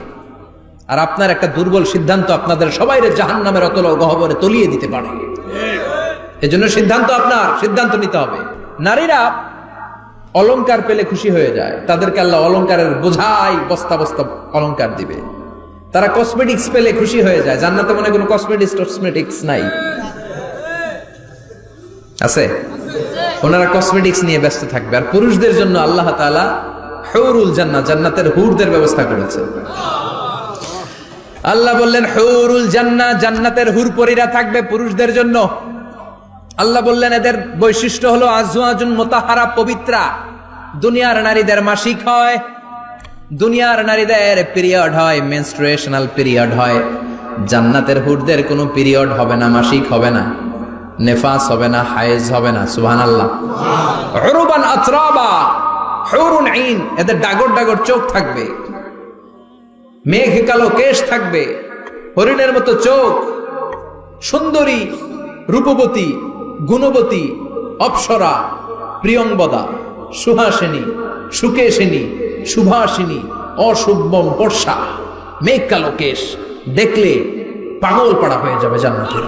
আর আপনার একটা দুর্বল সিদ্ধান্ত আপনাদের সবাইরে জাহান্নামের অতল গহ্বরে তলিয়ে দিতে পারে। এজন্য সিদ্ধান্ত আপনার, সিদ্ধান্ত নিতে হবে। নারীরা অলংকার পেলে খুশি হয়ে যায়, তাদেরকে আল্লাহ অলংকারের বোঝাই বস্তা বস্তা অলংকার দিবে। তারা কসমেটিক্স পেলে খুশি হয়ে যায়। জান্নাতে মনে কোনো কসমেটিক্স নাই, আছে? ওনারা কসমেটিক্স নিয়ে ব্যস্ত থাকবে। আর পুরুষদের জন্য আল্লাহ তাআলা হুরুল জান্নাহ, জান্নাতের হুরদের ব্যবস্থা করেছে। আল্লাহ বললেন হুরুল জান্নাহ, জান্নাতের হুর পরীরা থাকবে পুরুষদের জন্য। আল্লাহ বললেন এদের বৈশিষ্ট্য হলো আজওয়াজুন মুতাহহারা, পবিত্রা। দুনিয়ার নারীদের মাসিক হয়, দুনিয়ার নারীদের পিরিয়ড হয়, মেনস্ট্রুয়েশনাল পিরিয়ড হয়। জান্নাতের হুরদের কোনো পিরিয়ড হবে না, মাসিক হবে না, নেফাস হবে না, হায়েজ হবে না। সুবহানাল্লাহ। উরবান আতরাবা, হুরুন আইন, এদের ডাগর ডাগর চোখ থাকবে, মেঘ কালো কেশ থাকবে, হরিণের মতো চোখ, সুন্দরী, রূপবতী, গুণবতী, অপ্সরা, প্রিয়ংবদা, সুহাসিনী, সুকেশিনী, সুভাষিনী, অশুভম বর্ষা, মেঘ কালো কেশ, দেখলে পাগল পাড়া হয়ে যাবে জান্নাতের।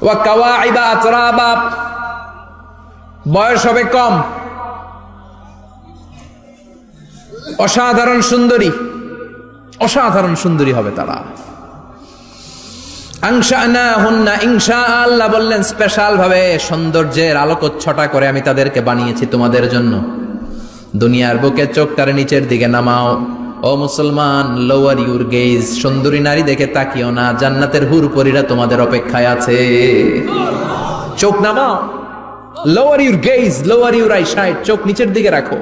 ওয়া কাওয়াইবা আতরাবা, বয়স হবে কম, অসাধারণ সুন্দরী, অসাধারণ সুন্দরী হবে তারা। আনশানাহুন্না ইনশা, আল্লাহ বললেন স্পেশাল ভাবে সৌন্দর্যের আলোকচ্ছটা করে আমি তাদেরকে বানিয়েছি তোমাদের জন্য। দুনিয়ার বুকে চোখটারে নিচের দিকে নামাও। ও মুসলমান, লোয়ার ইউর গেজ, সুন্দরী নারী দেখে তাকিও না, জান্নাতের হুরপরীরা তোমাদের অপেক্ষায় আছে। চোখ নামাও, lower your gaze, lower your eye sight, চোখ নিচের দিকে রাখো।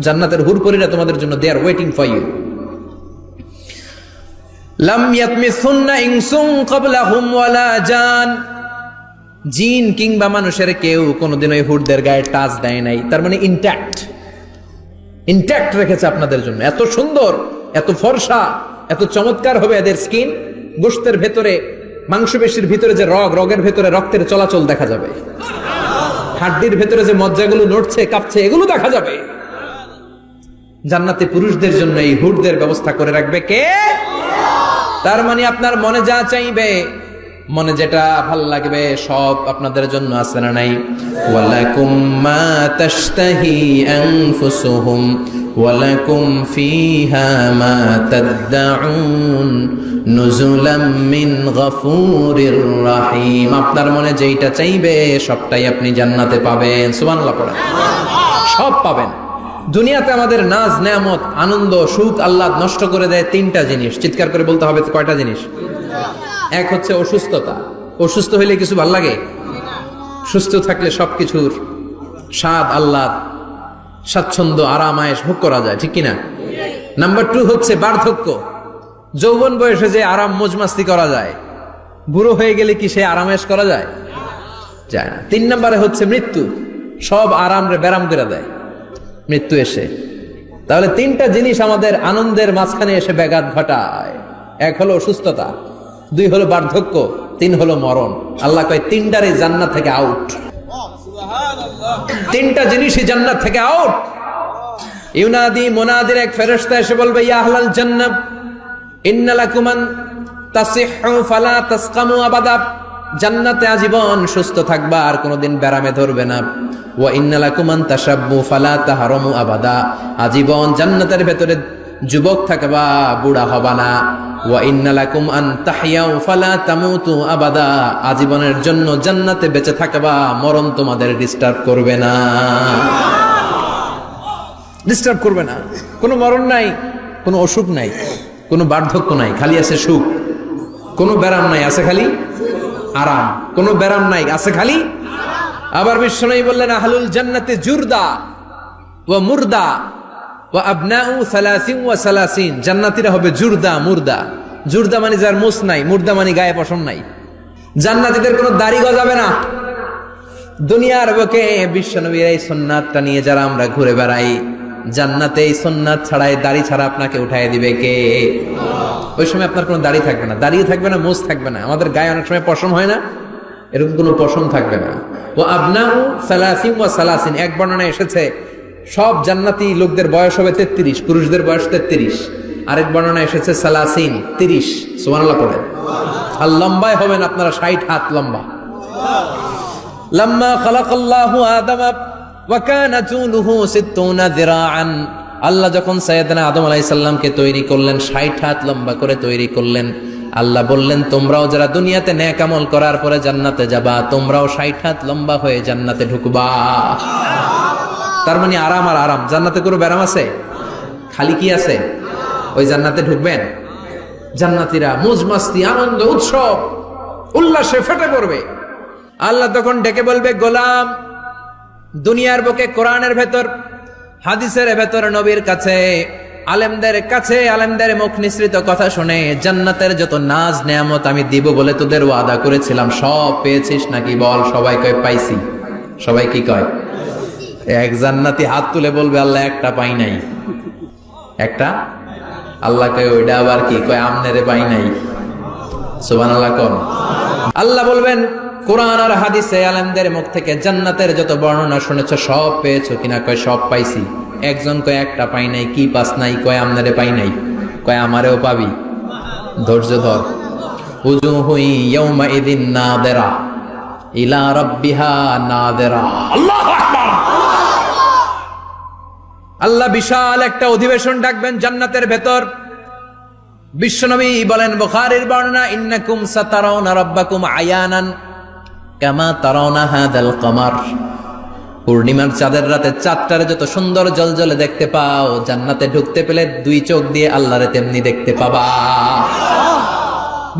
জান্নাতের হুরপরীরা তোমাদের জন্য, they are waiting for you. লাম ইয়াতমিসুন্না ইনসুন ক্বাবলাহুম ওয়ালা জান, জিন কিংবা মানুষের কেউ কোনোদিন ওই হুরদের গায়ে টাচ দেয় নাই। তার মানে ইনট্যাক্ট, ইনট্যাক্ট রেখেছে আপনাদের জন্য। এত সুন্দর, এত ফর্সা, এত চমৎকার হবে এদের স্কিন। গোশতের ভেতরে, মাংসপেশির ভিতরে যে রগ, রগের ভেতরে রক্তের চলাচল দেখা যাবে, হাড্ডির ভেতরে যে মজ্জাগুলো নড়ছে কাঁপছে, এগুলো দেখা যাবে। জান্নাতে পুরুষদের জন্য এই হুরদের ব্যবস্থা করে রাখবে কে? তার মানে আপনার মনে যা চাইবে, মনে যেটা ভাল লাগবে, সব আপনাদের জন্য আছে না নাই? ওয়ালাকুম মা তাশতাহি আনফুসুহুম ওয়ালাকুম ফিহা মা তাদউন নুজুলাম মিন গফুরির রহিম। আপনার মনে যেটা চাইবে সবটাই আপনি জান্নাতে পাবেন। সুবহানাল্লাহ পড়েন। সব পাবেন। দুনিয়াতে আমাদের নাজ, নেয়ামত, আনন্দ, সুখ আল্লাহ নষ্ট করে দেয় তিনটা জিনিস। চিৎকার করে বলতে হবে কয়টা জিনিস? এক হচ্ছে অসুস্থতা। অসুস্থ হইলে কিছু ভাল লাগে? সুস্থ থাকলে সবকিছুর স্বাদ, আহ্লাদ, স্বাচ্ছন্দ্য, আরাম, আয়েশ ভোগ করা যায়, ঠিক কিনা? নাম্বার 2 হচ্ছে বার্ধক্য। যৌবন বয়সে যে আরাম মজমাস্তি করা যায়, বুড়ো হয়ে গেলে কি সে আরাম আয়েশ করা যায়? যায় না। 3 নম্বরে হচ্ছে মৃত্যু। সব আরাম রে ব্যারাম করে দেয় মৃত্যু এসে। তাহলে 3টা জিনিস আমাদের আনন্দের মাঝখানে এসে ব্যাঘাত ঘটায়। 1 হলো অসুস্থতা, 2 হলো বার্ধক্য, 3 হলো মরণ। আল্লাহ কয় 3টারে জান্নাত থেকে আউট। 3টা জিনিসই জান্নাত থেকে আউট। ইউনাদি, মুনাদির এক ফেরেশতা এসে বলবে, ইয়া আহলাল জান্নাত ইন্না লাকুম আন তাসিহু ফালা তাসকামু আবাদা। জান্নাতে আজীবন সুস্থ থাকবা, আর কোনোদিন ব্যারামে ধরবে না। ওয়া ইন্না লাকুম আন তাশাব্বু ফালা তাহরামু আবাদা। আজীবন জান্নাতের ভেতরে যুবক থাকবা, বুড়া হবা না। ওয়া ইন্না লাকুম আন তাহইয়াউ ফালা তামুতু আবাদা, আজীবনের জন্য জান্নাতে বেঁচে থাকবা, মরণ তোমাদের ডিস্টার্ব করবে না, ডিস্টার্ব করবে না। কোনো মরণ নাই, কোনো অসুখ নাই, কোনো বার্ধক্য নাই, খালি আছে সুখ। কোনো ব্যারাম নাই, আছে খালি আরাম। কোনো ব্যারাম নাই, আছে খালি। আবার বিশ্বনবী বললেন আহলুল জান্নাতে জুরদা ওয়া মুরদা ওয়া আবনাউ সালাসিন ওয়া সালাসিন, জান্নাতীরা হবে জুরদা মুরদা। জুরদা মানে যার মুছ নাই, মুরদা মানে গায়ে পশম নাই। জান্নাতীদের কোনো দাড়ি গজাবে না। দুনিয়ার বুকে বিশ্বনবীর এই সুন্নাতটা নিয়ে যারা আমরা ঘুরে বেড়াই, জান্নাতে এই সুন্নাত ছাড়াই দাড়ি ছাড়া আপনাকে উঠায় দিবে কে? ওই সময় আপনার কোনো দাড়ি থাকবে না, দাড়িও থাকবে না, মুছ থাকবে না। আমাদের গায়ে অনেক সময় পশম হয় না, এরকম কোনো পশম থাকবে না। ও আবনাউ সালাসিন ওয়া সালাসিন, এক বর্ণনায় এসেছে সব জান্নাতি লোকদের বয়স হবে 33, পুরুষদের বয়স 33। আরেক বর্ণনায় এসেছে সালাসিন, 30। সুবহানাল্লাহ পড়েন। আর লম্বায় হবেন আপনারা 60 হাত লম্বা। লাম্মা খালাকাল্লাহু আদামা ওয়া কানা তুলুহু 60 যিরাআন, আল্লাহ যখন সাইয়েদনা আদম আলাইহিস সালামকে তৈরি করলেন, 60 হাত লম্বা করে তৈরি করলেন। আল্লাহ বললেন তোমরাও যারা দুনিয়াতে নেক আমল করার পরে জান্নাতে যাবা, তোমরাও 60 হাত লম্বা হয়ে জান্নাতে ঢুকবা। তার মানে আরাম আর আরাম। জান্নাতে কোনো ব্যারাম আছে? খালি কি আছে? ওই জান্নাতে ঢুকবেন, জান্নাতীরা মौज मस्ती আনন্দ উৎসব উল্লাসে ফেটে পড়বে। আল্লাহ তখন ডেকে বলবে গোলাম, দুনিয়ার বুকে কোরআনের ভেতর, হাদিসের ভেতর, নবীর কাছে, আলেমদের কাছে, আলেমদের মুখ নিঃসৃত কথা শুনে জান্নাতের যত নাজ নেয়ামত আমি দিব বলে তোদের ওয়াদা করেছিলাম, সব পেয়েছিস নাকি? বল। সবাই কয় পাইছি। সবাই কি কয়? এক জান্নাতি হাত তুলে বলবে আল্লাহ একটা পাই নাই। একটা? আল্লাহ কয় ওইটা আবার কি? কয় আমনেরে পাই নাই। সুবহানাল্লাহ কোন? আল্লাহ বলবেন কোরআন আর হাদিসে আলেমদের মুখ থেকে জান্নাতের যত বর্ণনা শুনেছো সব পেয়েছো কিনা? কয় সব পাইছি। একজন কয় একটা পাই নাই। কি পাস নাই? কয় আমনেরে পাই নাই। কয় আমারেও পাবি। ধৈর্য ধর। উজুহু ইয়াউমা ইদিন নাদিরা ইলা রাব্বিহা নাদিরা। আল্লাহু আকবার। আল্লাহ বিশাল একটা অধিবেশন ডাকবেন জান্নাতের ভেতর। বিশ্বনবী বলেন বুখারীর বর্ণনা, ইন্নাকুম সাতারাউনা রাব্বাকুম আয়ানান কামা তারাউনা হাদাল কমার। পূর্ণিমার চাঁদের রাতে চাঁদটারে যত সুন্দর জলজলে দেখতে পাও, জান্নাতে ঢুকতে পেলে দুই চোখ দিয়ে আল্লাহরে তেমনি দেখতে পাবা।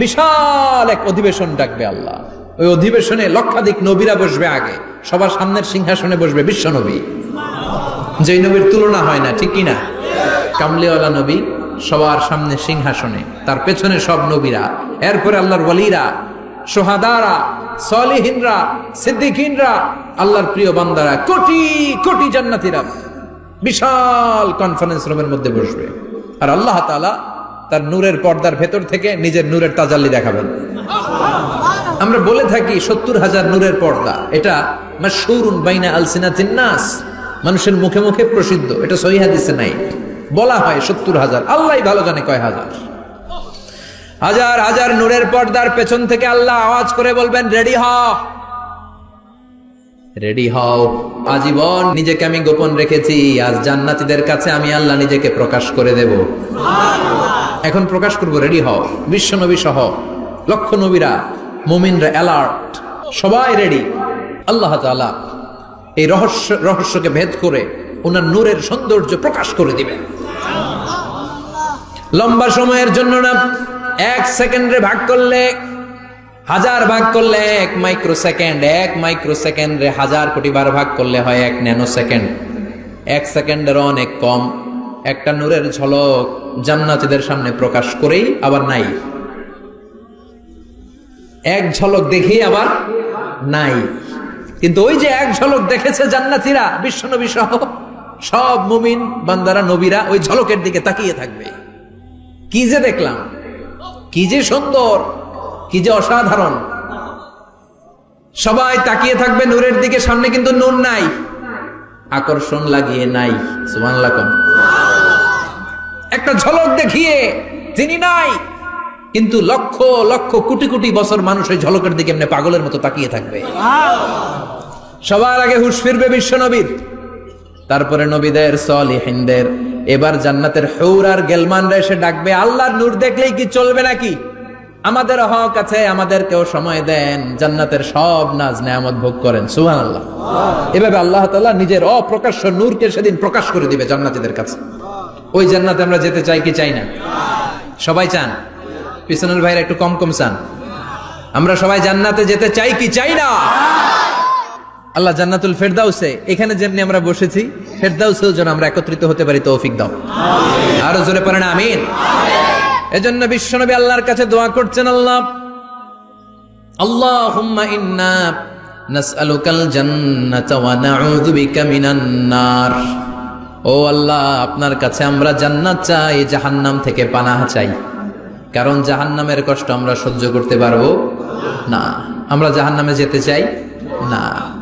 বিশাল এক অধিবেশন ডাকবে আল্লাহ। ওই অধিবেশনে লক্ষাধিক নবীরা বসবে। আগে সবার সামনের সিংহাসনে বসবে বিশ্বনবী, যেই নবীর তুলনা হয় না, ঠিক কিনা? কামলিওয়ালা নবী সবার সামনে সিংহাসনে, তার পেছনে সব নবীরা, এরপরে আল্লাহর ওয়ালিরা, সোহাদারা, সলিহিনরা, সিদ্দিকিনরা, আল্লাহর প্রিয় বান্দারা, কোটি কোটি জান্নাতীরা বিশাল কনফারেন্স রুমের মধ্যে বসবে। আর আল্লাহ তাআলা তার নূরের পর্দার ভেতর থেকে নিজের নূরের তাজাল্লি দেখাবেন। আমরা বলে থাকি 70,000 নূরের পর্দা, এটা মাশহুরুন বাইনা আলসিনাতিন নাস, মানুষের মুখে মুখে প্রসিদ্ধ। এটা সহিহ হাদিসে নাই। বলা হয় 70,000, আল্লাহই ভালো জানে কয় হাজার। হাজার হাজার নূরের পর্দার পেছন থেকে আল্লাহ আওয়াজ করে বলবেন রেডি হও, রেডি হও। আজীবন নিজেকে আমি গোপন রেখেছি, আজ জান্নাতীদের কাছে আমি আল্লাহ নিজেকে প্রকাশ করে দেব। এখন প্রকাশ করব, রেডি হও। বিশ্বনবী সহ লক্ষ নবীরা, মুমিনরা অ্যালার্ট, সবাই রেডি। আল্লাহ তাআলা এই রহস্যকে ভেদ করে ওনার নূরের সৌন্দর্য প্রকাশ করে দিবেন। লম্বা সময়ের জন্য না, 1 সেকেন্ডে ভাগ করলে, 1000 ভাগ করলে 1 মাইক্রোসেকেন্ড, 1 মাইক্রোসেকেন্ডে 1000 কোটি বার ভাগ করলে হয় 1 ন্যানো সেকেন্ড। 1 সেকেন্ডের অনেক কম একটা নূরের ঝলক জান্নাতীদের সামনে প্রকাশ করেই আবার নাই। এক ঝলক দেখেই আবার নাই। কিন্তু ওই যে এক ঝলক দেখেছে জান্নাতীরা, বিশ্বনবী সহ সব মুমিন বান্দারা, নবীরা ওই ঝলকের দিকে তাকিয়ে থাকবে। কি যে দেখলাম, কি যে সুন্দর, কি যে অসাধারণ। সবাই তাকিয়ে থাকবে নূরের দিকে, সামনে কিন্তু নূর নাই, আকর্ষণ লাগিয়ে নাই। সুবহানাল্লাহ। একটা ঝলক দেখিয়ে তিনি নাই, কিন্তু লক্ষ লক্ষ কোটি কোটি বছর মানুষ ওই ঝলকের দিকে এমনি পাগলের মতো তাকিয়ে থাকবে। সবার আগে হুঁশ ফিরবে বিশ্বনবীর। তারপরে নবীদের, সলিহিনদের। এবার জান্নাতের হুর আর গেলমানরা এসে ডাকবে, আল্লাহর নূর দেখলেই কি চলবে নাকি? আমাদের হক আছে, আমাদেরকেও সময় দেন, জান্নাতের সব নাজ নেয়ামত ভোগ করেন। সুবহানাল্লাহ। এভাবে আল্লাহ তাআলা নিজের অপ্রকাশ্য নূরকে সেদিন প্রকাশ করে দিবে জান্নাতীদের কাছে। ওই জান্নাতে আমরা যেতে চাই কি চাই না? সবাই চান? পিছনের ভাইরা একটু কম কম চান। আমরা সবাই জান্নাতে যেতে চাই কি চাই না? আল্লাহ জান্নাতুল ফেরদাউসে, এখানে যেমনি আমরা বসেছি, ফেরদাউসেও যেন আমরা একত্রিত হতে পারি, তৌফিক দাও। আরো জোরে পড়েন আমিন। এজন্য বিশ্বনবী আল্লাহর কাছে দোয়া করছেন, আল্লাহুম্মা ইন্না নাসআলুকাল জান্নাতা ওয়া নাউযু বিকা মিনান নার। ও আল্লাহ, আপনার কাছে আমরা জান্নাত চাই, জাহান্নাম থেকে পানাহ চাই। কারণ জাহান্নামের কষ্ট আমরা সহ্য করতে পারবো না। আমরা জাহান্নামে যেতে চাই না।